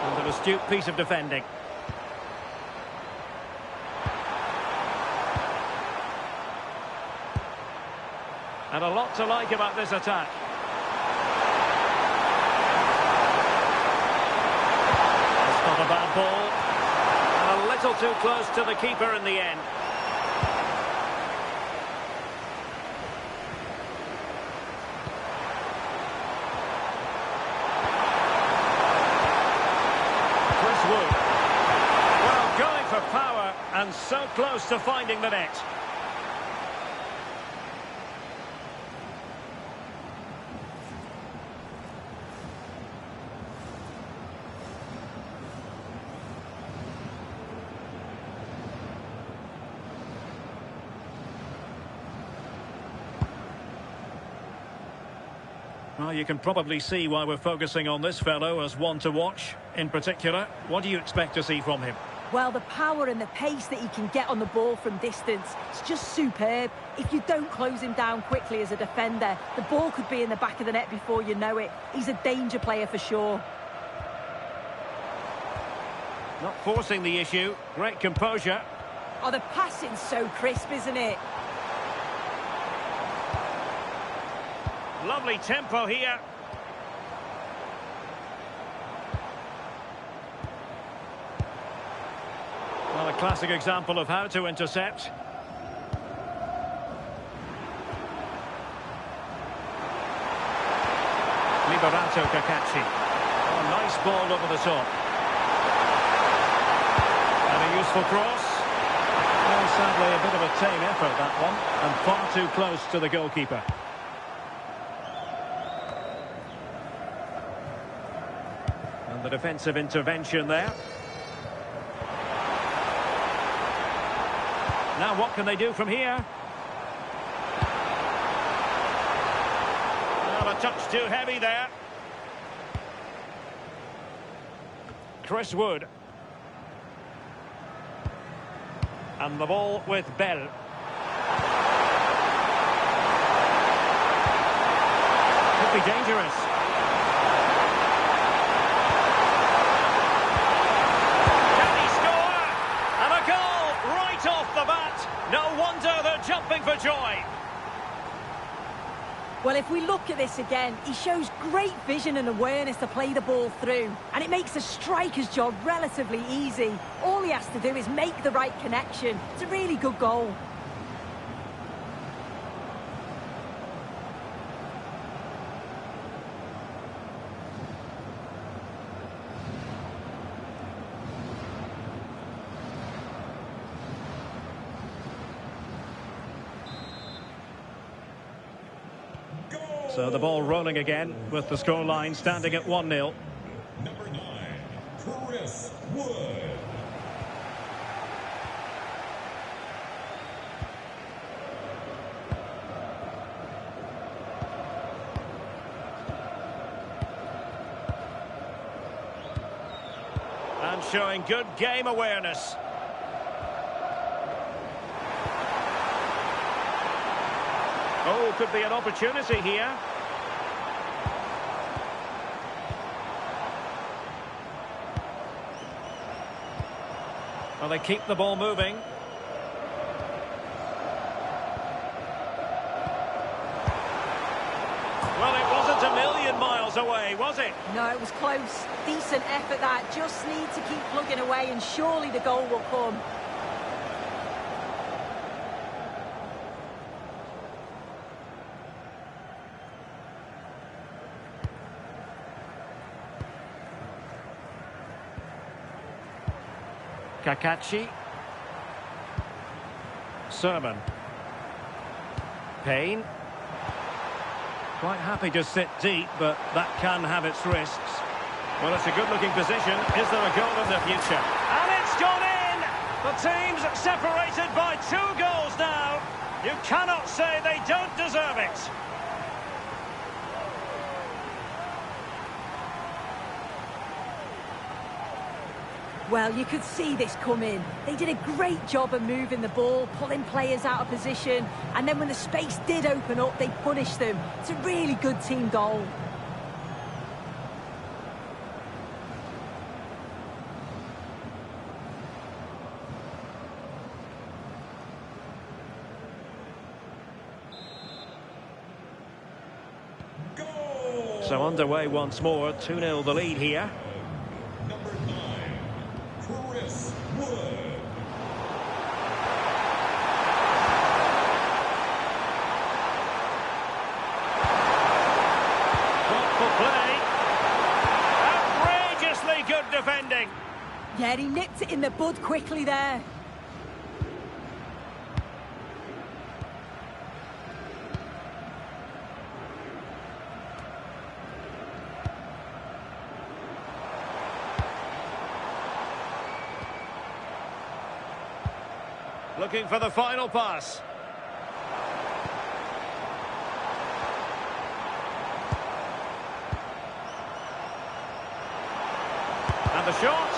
And an astute piece of defending. And a lot to like about this attack. Not a bad ball. And a little too close to the keeper in the end. Chris Wood. Well, going for power and so close to finding the net. Well, you can probably see why we're focusing on this fellow as one to watch. In particular, what do you expect to see from him? Well, the power and the pace that he can get on the ball from distance, it's just superb. If you don't close him down quickly as a defender, the ball could be in the back of the net before you know it. He's a danger player for sure. Not forcing the issue. Great composure. Oh, the passing's so crisp, isn't it? Lovely tempo here. Well, a classic example of how to intercept. Liberato Cacaci. Oh, nice ball over the top. And a useful cross. Well, sadly, a bit of a tame effort, that one. And far too close to the goalkeeper. The defensive intervention there. Now what can they do from here? Well, a touch too heavy there. Chris Wood. And the ball with Bell. Could be dangerous. Off the bat, no wonder they're jumping for joy. Well, if we look at this again, he shows great vision and awareness to play the ball through. And it makes a striker's job relatively easy. All he has to do is make the right connection. It's a really good goal. So the ball rolling again with the scoreline standing at 1-0. Number 9, Chris Wood. And showing good game awareness. Oh, could be an opportunity here. Well, they keep the ball moving. Well, it wasn't a million miles away, was it? No, it was close. Decent effort that. Just need to keep plugging away and surely the goal will come. Kakachi. Sermon. Payne. Quite happy to sit deep, but that can have its risks. Well, it's a good-looking position. Is there a goal in the future? And it's gone in! The team's separated by 2 goals now. You cannot say they don't deserve it. Well, you could see this coming. They did a great job of moving the ball, pulling players out of position, and then when the space did open up, they punished them. It's a really good team goal. Goal! So underway once more, 2-0 the lead here. Number 9, Chris Wood. Thoughtful play. Outrageously good defending. Yeah, he nipped it in the bud quickly there. Looking for the final pass. And the shot.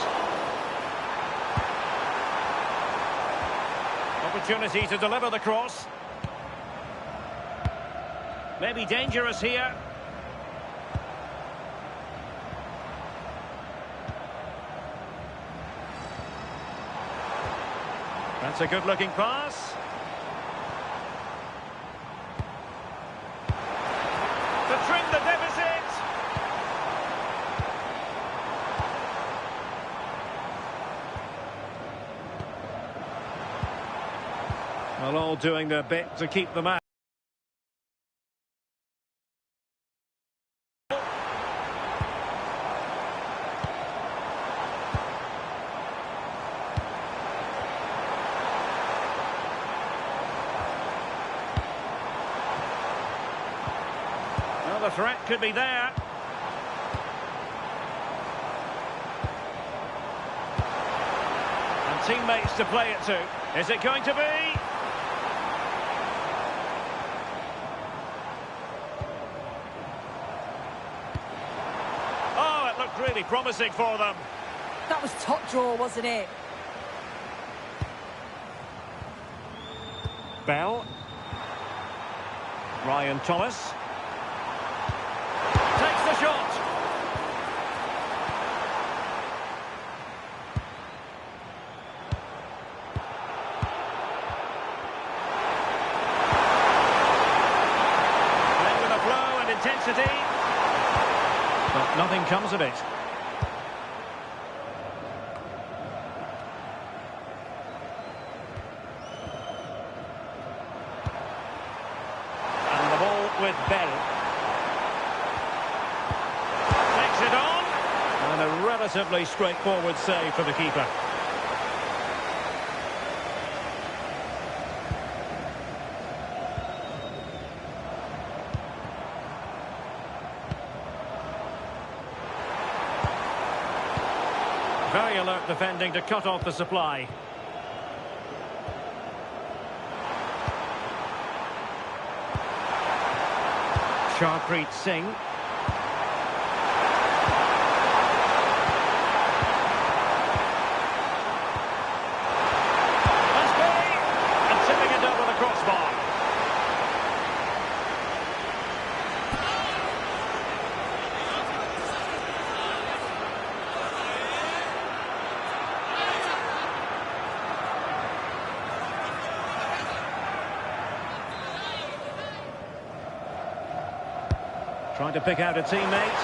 Opportunity to deliver the cross. Maybe dangerous here. That's a good-looking pass. To trim the deficit. Well, all doing their bit to keep them out. The threat could be there. And teammates to play it to. Is it going to be? Oh, it looked really promising for them. That was top draw, wasn't it? Bell. Ryan Thomas. Takes the shot. Playing with a But nothing comes of it. And the ball with Bell. Takes it on. And a relatively straightforward save for the keeper. Very alert defending to cut off the supply. Sharpreet Singh. Must be! And tipping it over the crossbar. Trying to pick out a teammate.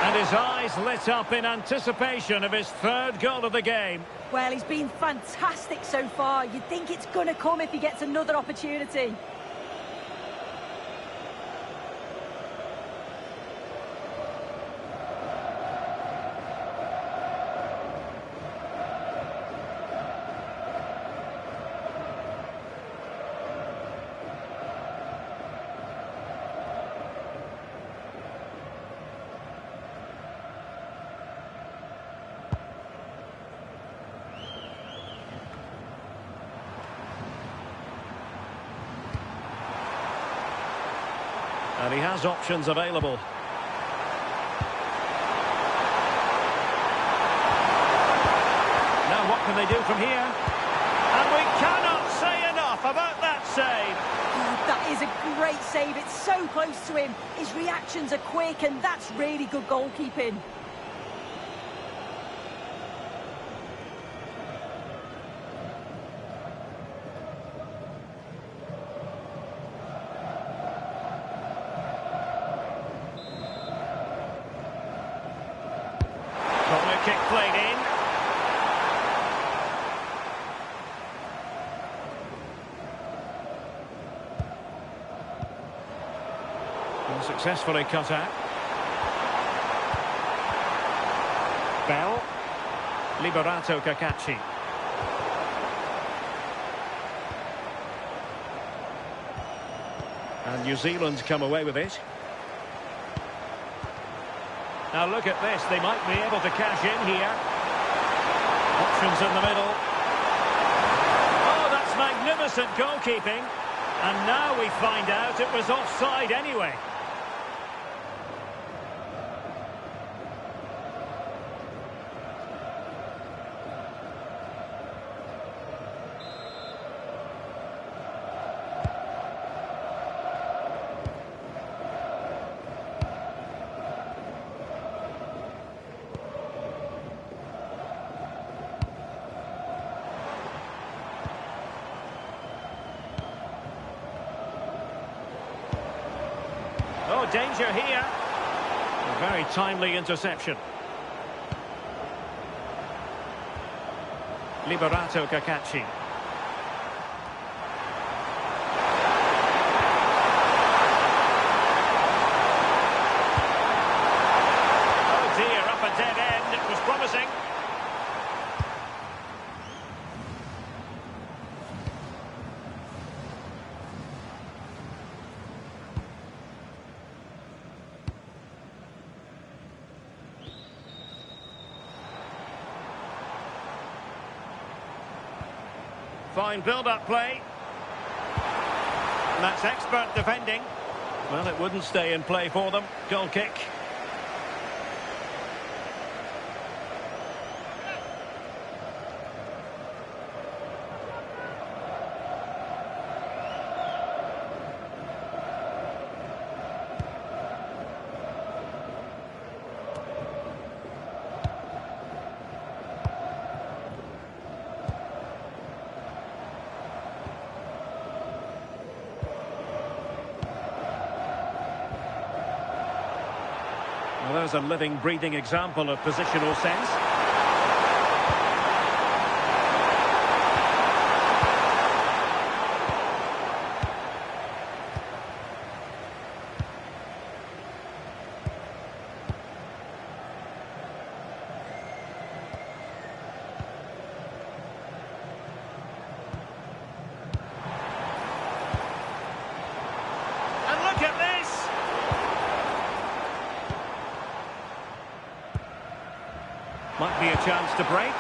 And his eyes lit up in anticipation of his third goal of the game. Well, he's been fantastic so far. You'd think it's going to come if he gets another opportunity. And he has options available. Now what can they do from here? And we cannot say enough about that save. Oh, that is a great save. It's so close to him. His reactions are quick, and that's really good goalkeeping. Kick played in. And successfully cut out. Bell. Liberato Cacaci. And New Zealand come away with it. Now look at this, they might be able to cash in here. Options in the middle. Oh, that's magnificent goalkeeping. And now we find out it was offside anyway. Oh, danger here. A very timely interception. Liberato Cacaci. Oh dear, up a dead end. It was promising. Fine build-up play. And that's expert defending. Well, it wouldn't stay in play for them. Goal kick. Well, there's a living, breathing example of positional sense. And look at this! Might be a chance to break.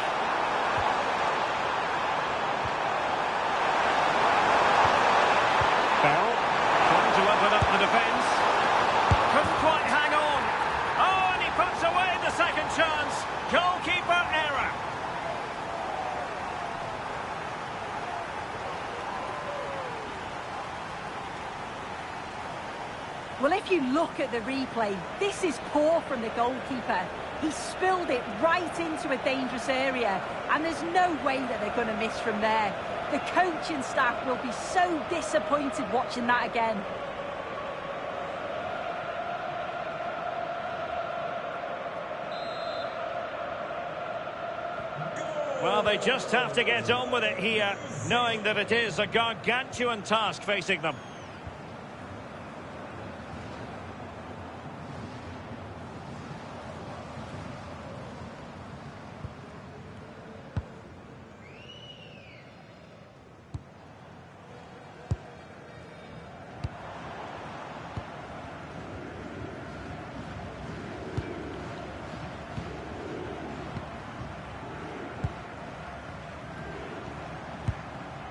Bell trying to open up the defence. Couldn't quite hang on. Oh, and he puts away the second chance. Goalkeeper error. Well, if you look at the replay, this is poor from the goalkeeper. He spilled it right into a dangerous area, and there's no way that they're going to miss from there. The coaching staff will be so disappointed watching that again. Well, they just have to get on with it here, knowing that it is a gargantuan task facing them.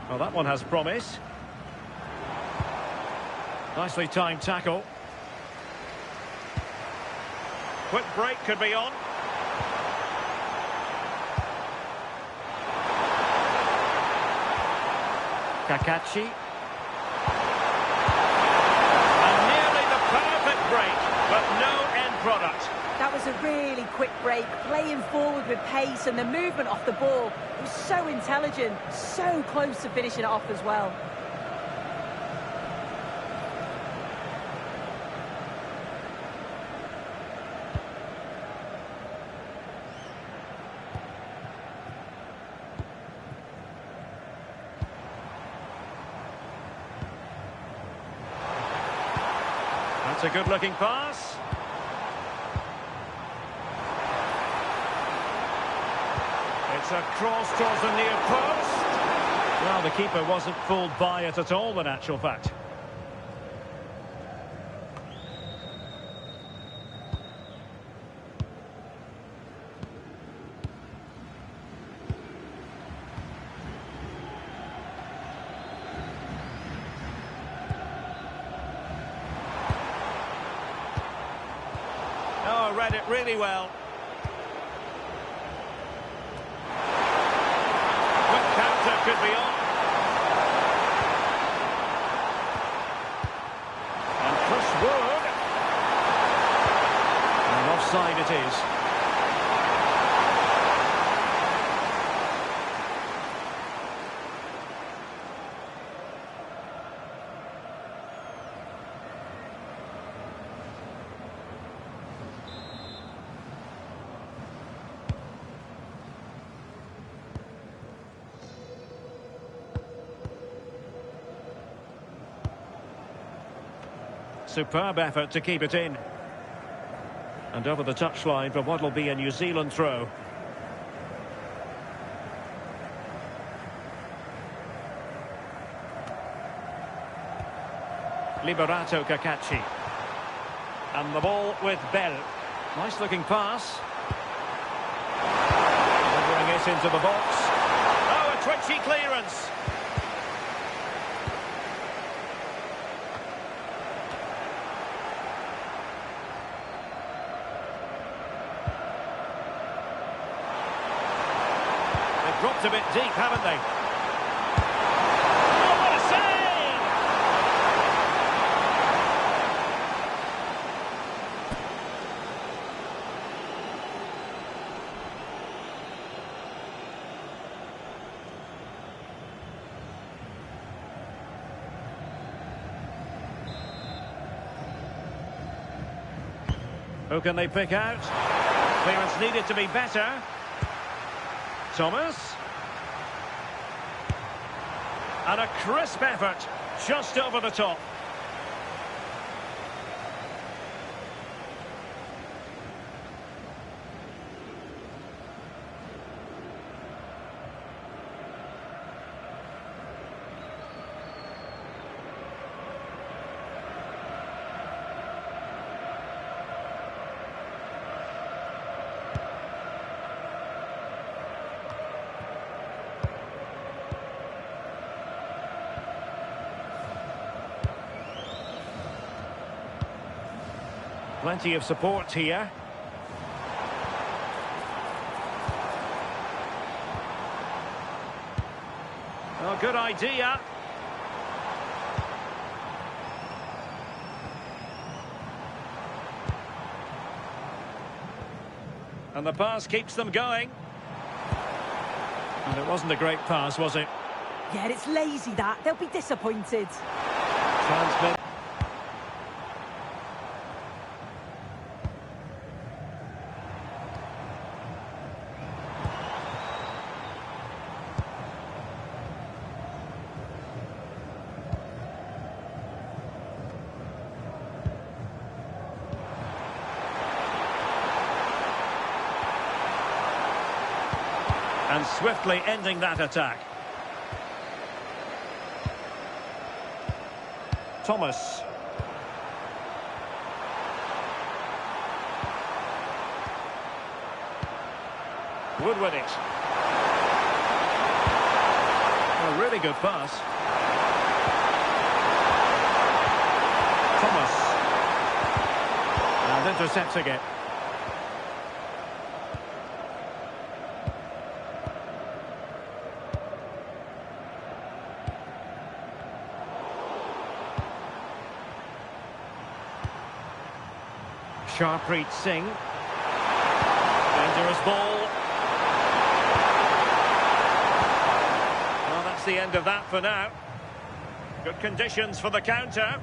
Well, that one has promise. Nicely timed tackle. Quick break could be on. Kakachi. And nearly the perfect break, but no end product. That was a really quick break, playing forward with pace, and the movement off the ball was so intelligent, so close to finishing it off as well. That's a good-looking pass. It's a cross towards the near post. Well, the keeper wasn't fooled by it at all, in actual fact. Oh, read it really well. Could be on. And Chris Wood. And offside it is. Superb effort to keep it in. And over the touchline for what will be a New Zealand throw. Liberato Kakachi. And the ball with Bell. Nice looking pass. Delivering it into the box. Oh, a twitchy clearance. Dropped a bit deep, haven't they? Oh, what a save! Who can they pick out? Clearance needed to be better. Thomas. And a crisp effort, just over the top. Plenty of support here. Oh, good idea. And the pass keeps them going. And it wasn't a great pass, was it? Yeah, it's lazy that. They'll be disappointed. Transmit. And swiftly ending that attack. Thomas. Wood with it. A really good pass. Thomas. And intercepting it. Sharpreet Singh. Dangerous ball. Well, that's the end of that for now. Good conditions for the counter.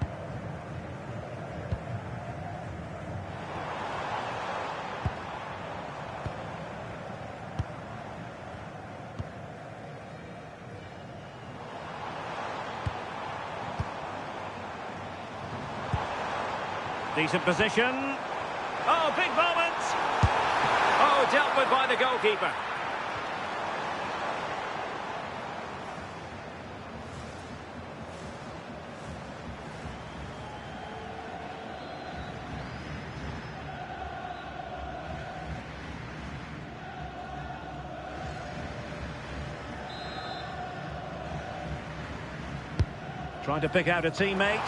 Decent position. Oh, big moment! Oh, dealt with by the goalkeeper. Trying to pick out a teammate.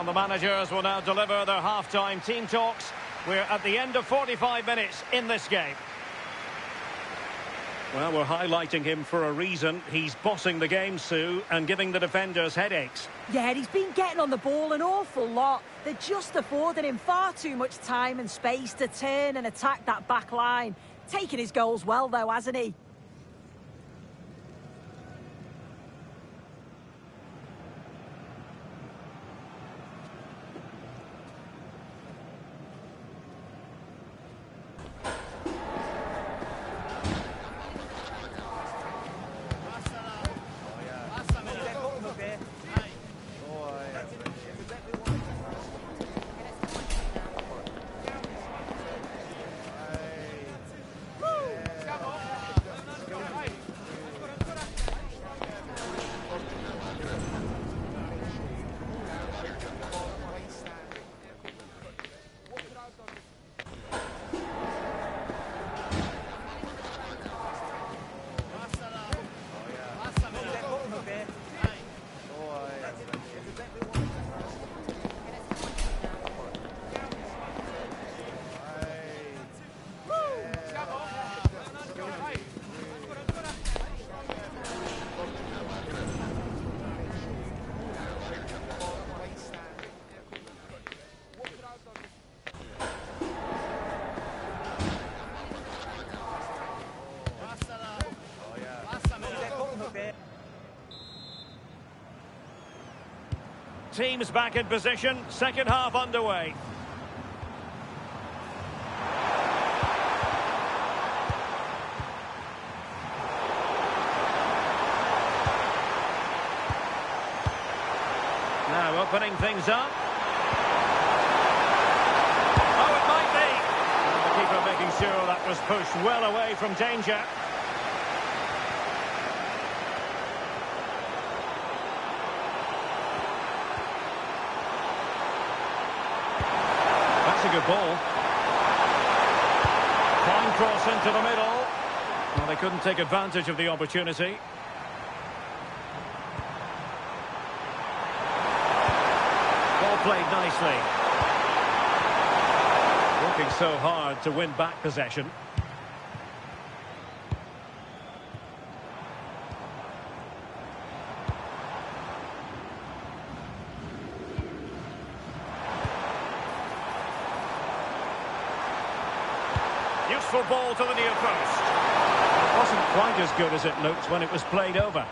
Well, the managers will now deliver their half-time team talks. We're at the end of 45 minutes in this game. Well, we're highlighting him for a reason. He's bossing the game, Sue, and giving the defenders headaches. Yeah, and he's been getting on the ball an awful lot. They're just affording him far too much time and space to turn and attack that back line. Taking his goals well, though, hasn't he? teams back in position. Second half underway. Now opening things up. Oh, it might be. And the keeper making sure that was pushed well away from danger. That's a good ball. Fine cross into the middle. Well, they couldn't take advantage of the opportunity. Ball played nicely. Working so hard to win back possession. Useful ball to the near post. It wasn't quite as good as it looked when it was played over.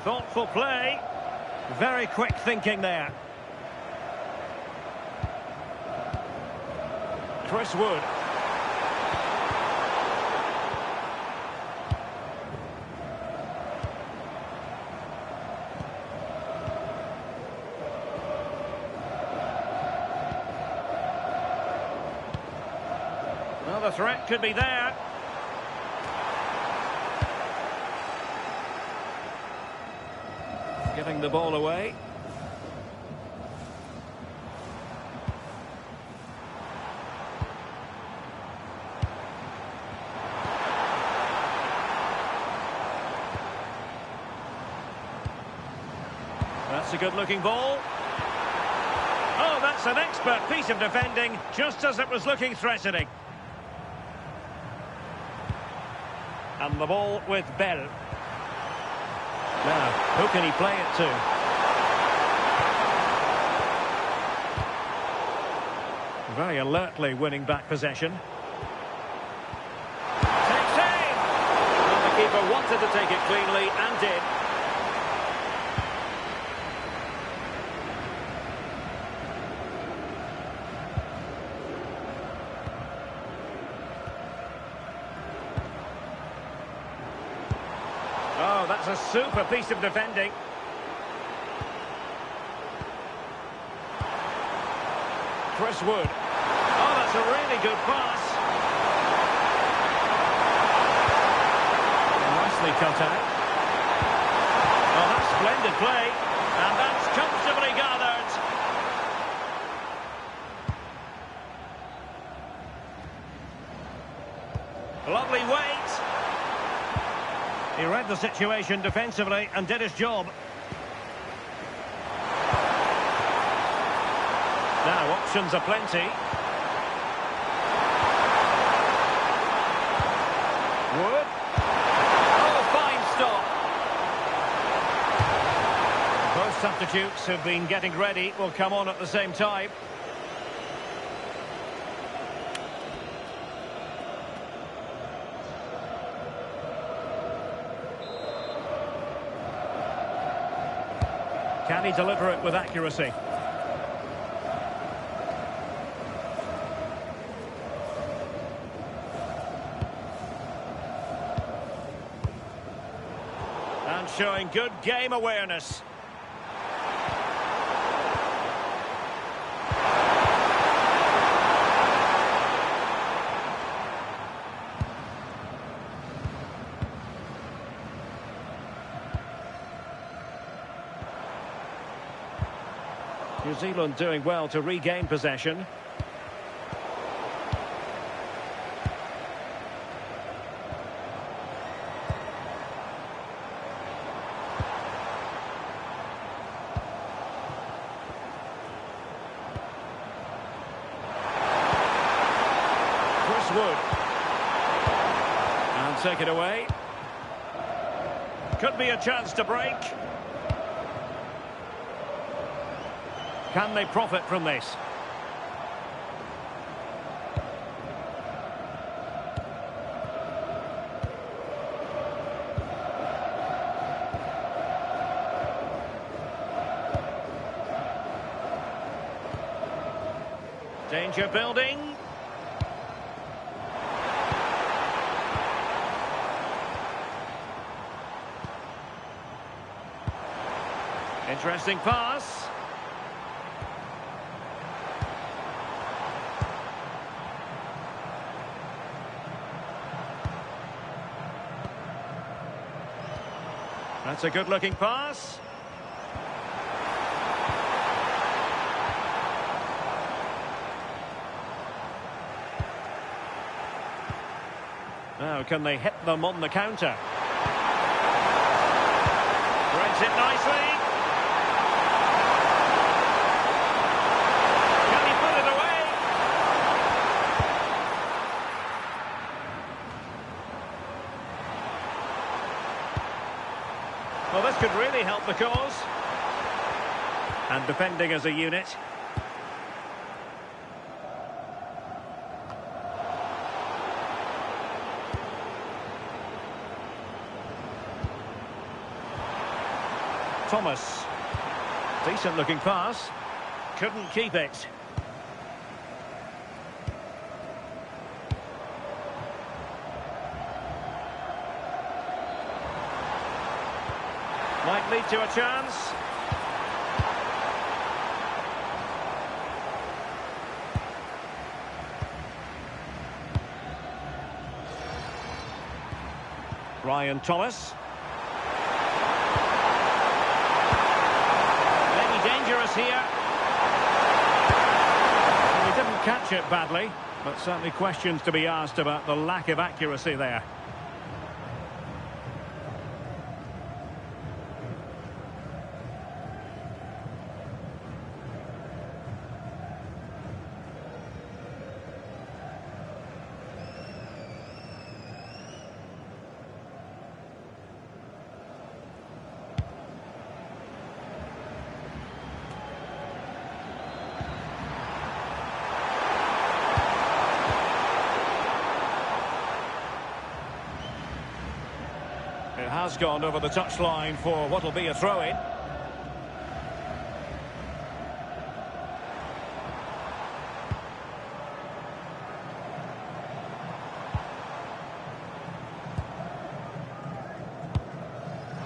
Thoughtful play. Very quick thinking there. Chris Wood. Well, the threat could be there. Giving the ball away. That's a good-looking ball. Oh, that's an expert piece of defending, just as it was looking threatening. And the ball with Bell. Now, who can he play it to? Very alertly winning back possession. Takes aim! And the keeper wanted to take it cleanly and did. Oh, that's a super piece of defending. Chris Wood. Oh, that's a really good pass. Nicely cut out. Oh, that's splendid play. And that's comfortably gathered. Lovely weight. He read the situation defensively and did his job. Now, options are plenty. Wood. Oh, fine stop. Both substitutes who've been getting ready will come on at the same time. Can he deliver it with accuracy? And showing good game awareness. New Zealand doing well to regain possession. Chris Wood. take it away. Could be a chance to break. Can they profit from this? Danger building. Interesting pass. That's a good-looking pass. Now, can they hit them on the counter? Threads it nicely. Can he put it away? Well, this could really help the cause. And defending as a unit. Thomas. Decent looking pass. Couldn't keep it. Might lead to a chance. Ryan Thomas. Dangerous here. Well, he didn't catch it badly, but certainly questions to be asked about the lack of accuracy there. It has gone over the touchline for what will be a throw-in.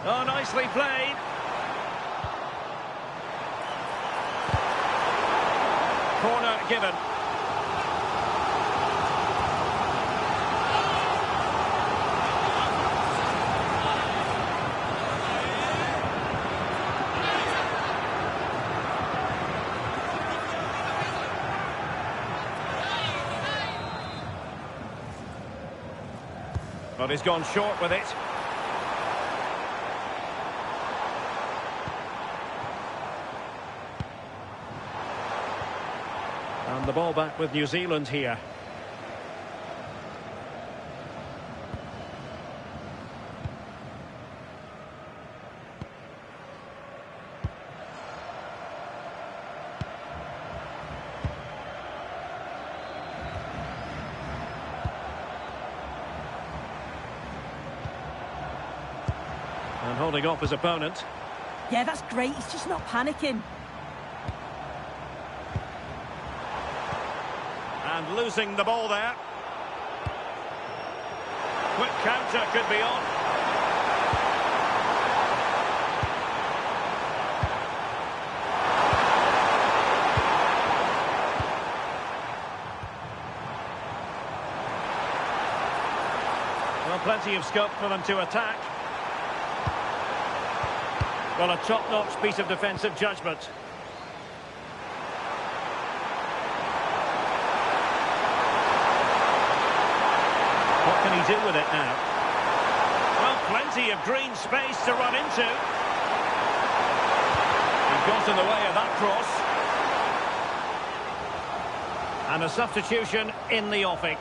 Oh, nicely played. Corner given. But he's gone short with it. And the ball back with New Zealand here. And holding off his opponent. Yeah, that's great. He's just not panicking. And losing the ball there. Quick counter could be on. Well, plenty of scope for them to attack. Well, a top-notch piece of defensive judgment. What can he do with it now? Well, plenty of green space to run into. He got in the way of that cross. And a substitution in the offing.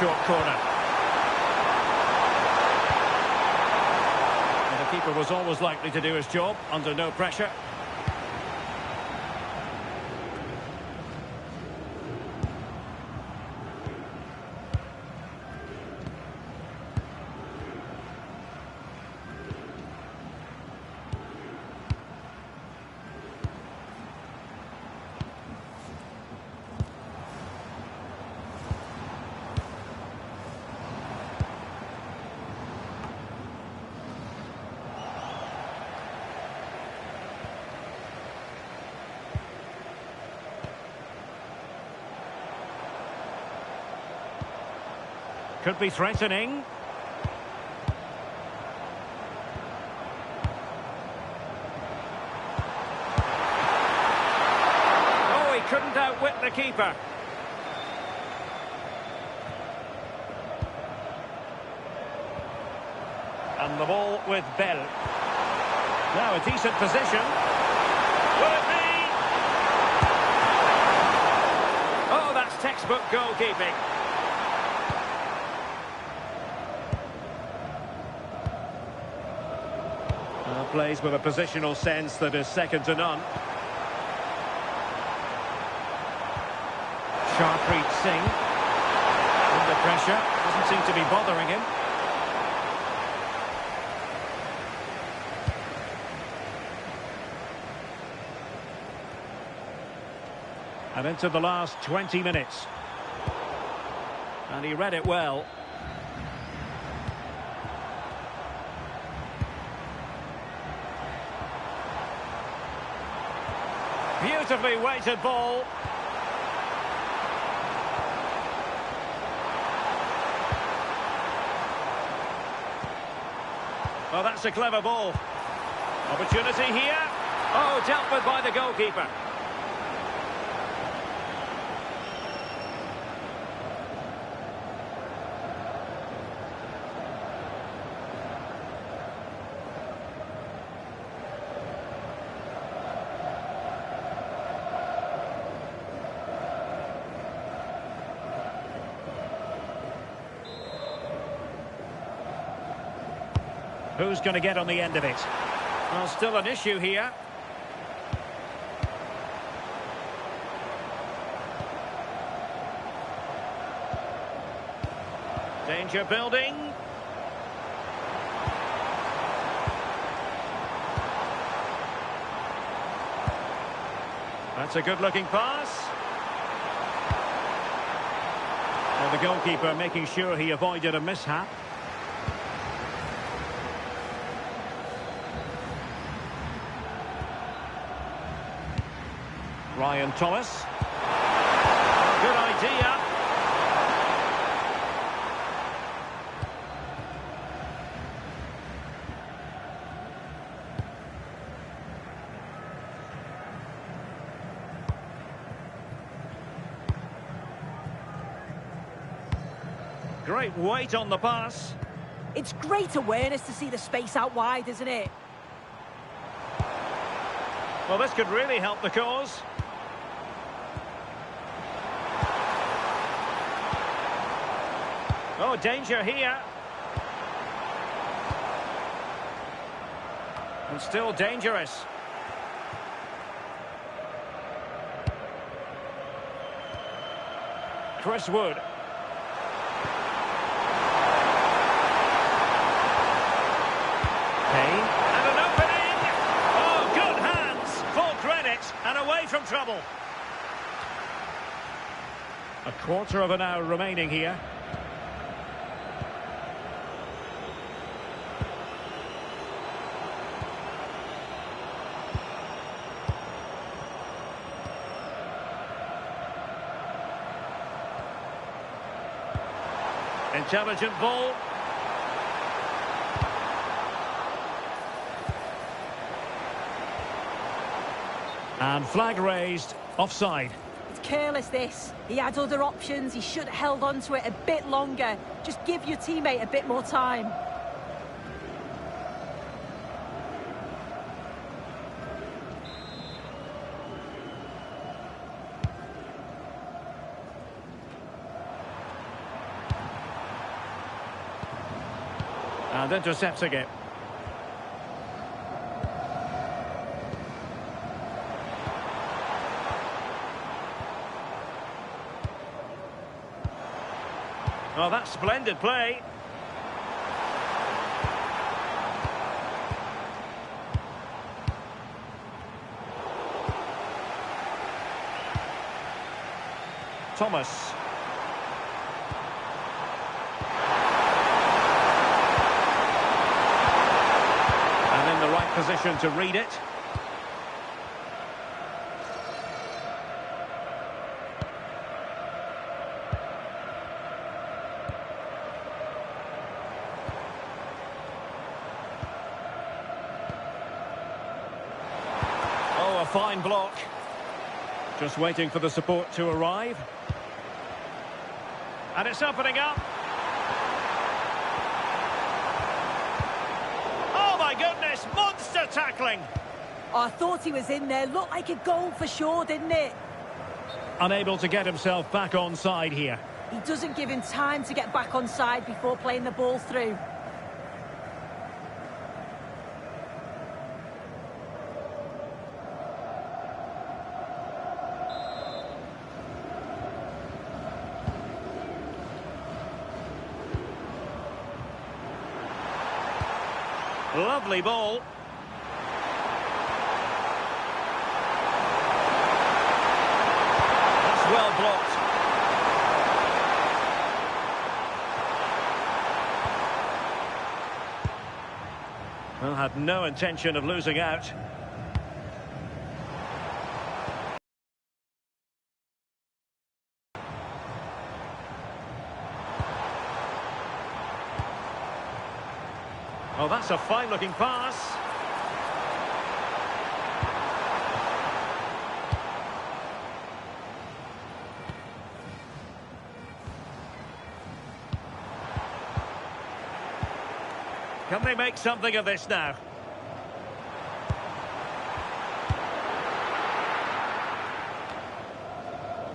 short corner. And the keeper was always likely to do his job under no pressure. Could be threatening. Oh, he couldn't outwit the keeper. And the ball with Bell. Now a decent position. Will it be? Oh, that's textbook goalkeeping. Plays with a positional sense that is second to none. Sharpreet Singh under pressure, doesn't seem to be bothering him. And into the last 20 minutes. And he read it well. Beautifully weighted ball. Well, that's a clever ball. Opportunity here. Oh, dealt with by the goalkeeper. Who's going to get on the end of it? Well, still an issue here. Danger building. That's a good-looking pass. Well, the goalkeeper making sure he avoided a mishap. Ryan Thomas. Good idea. Great weight on the pass. It's great awareness to see the space out wide, isn't it? Well, this could really help the cause. Oh, danger here. And still dangerous. Chris Wood. Kane. And an opening. Oh, good hands. Full credit. And away from trouble. A quarter of an hour remaining here. Intelligent ball. And flag raised, offside. It's careless, this. He had other options. He should have held on to it a bit longer. Just give your teammate a bit more time. And intercepting it. Oh, that's splendid play. Thomas. And in the right position to read it. Oh, a fine block. Just waiting for the support to arrive. And it's opening up. Oh my goodness, monster tackling. Oh, I thought he was in there. Looked like a goal for sure, didn't it? Unable to get himself back on side here. He doesn't give him time to get back on side before playing the ball through. Lovely ball. That's well blocked. Well, had no intention of losing out. Oh, that's a fine-looking pass. Can they make something of this now?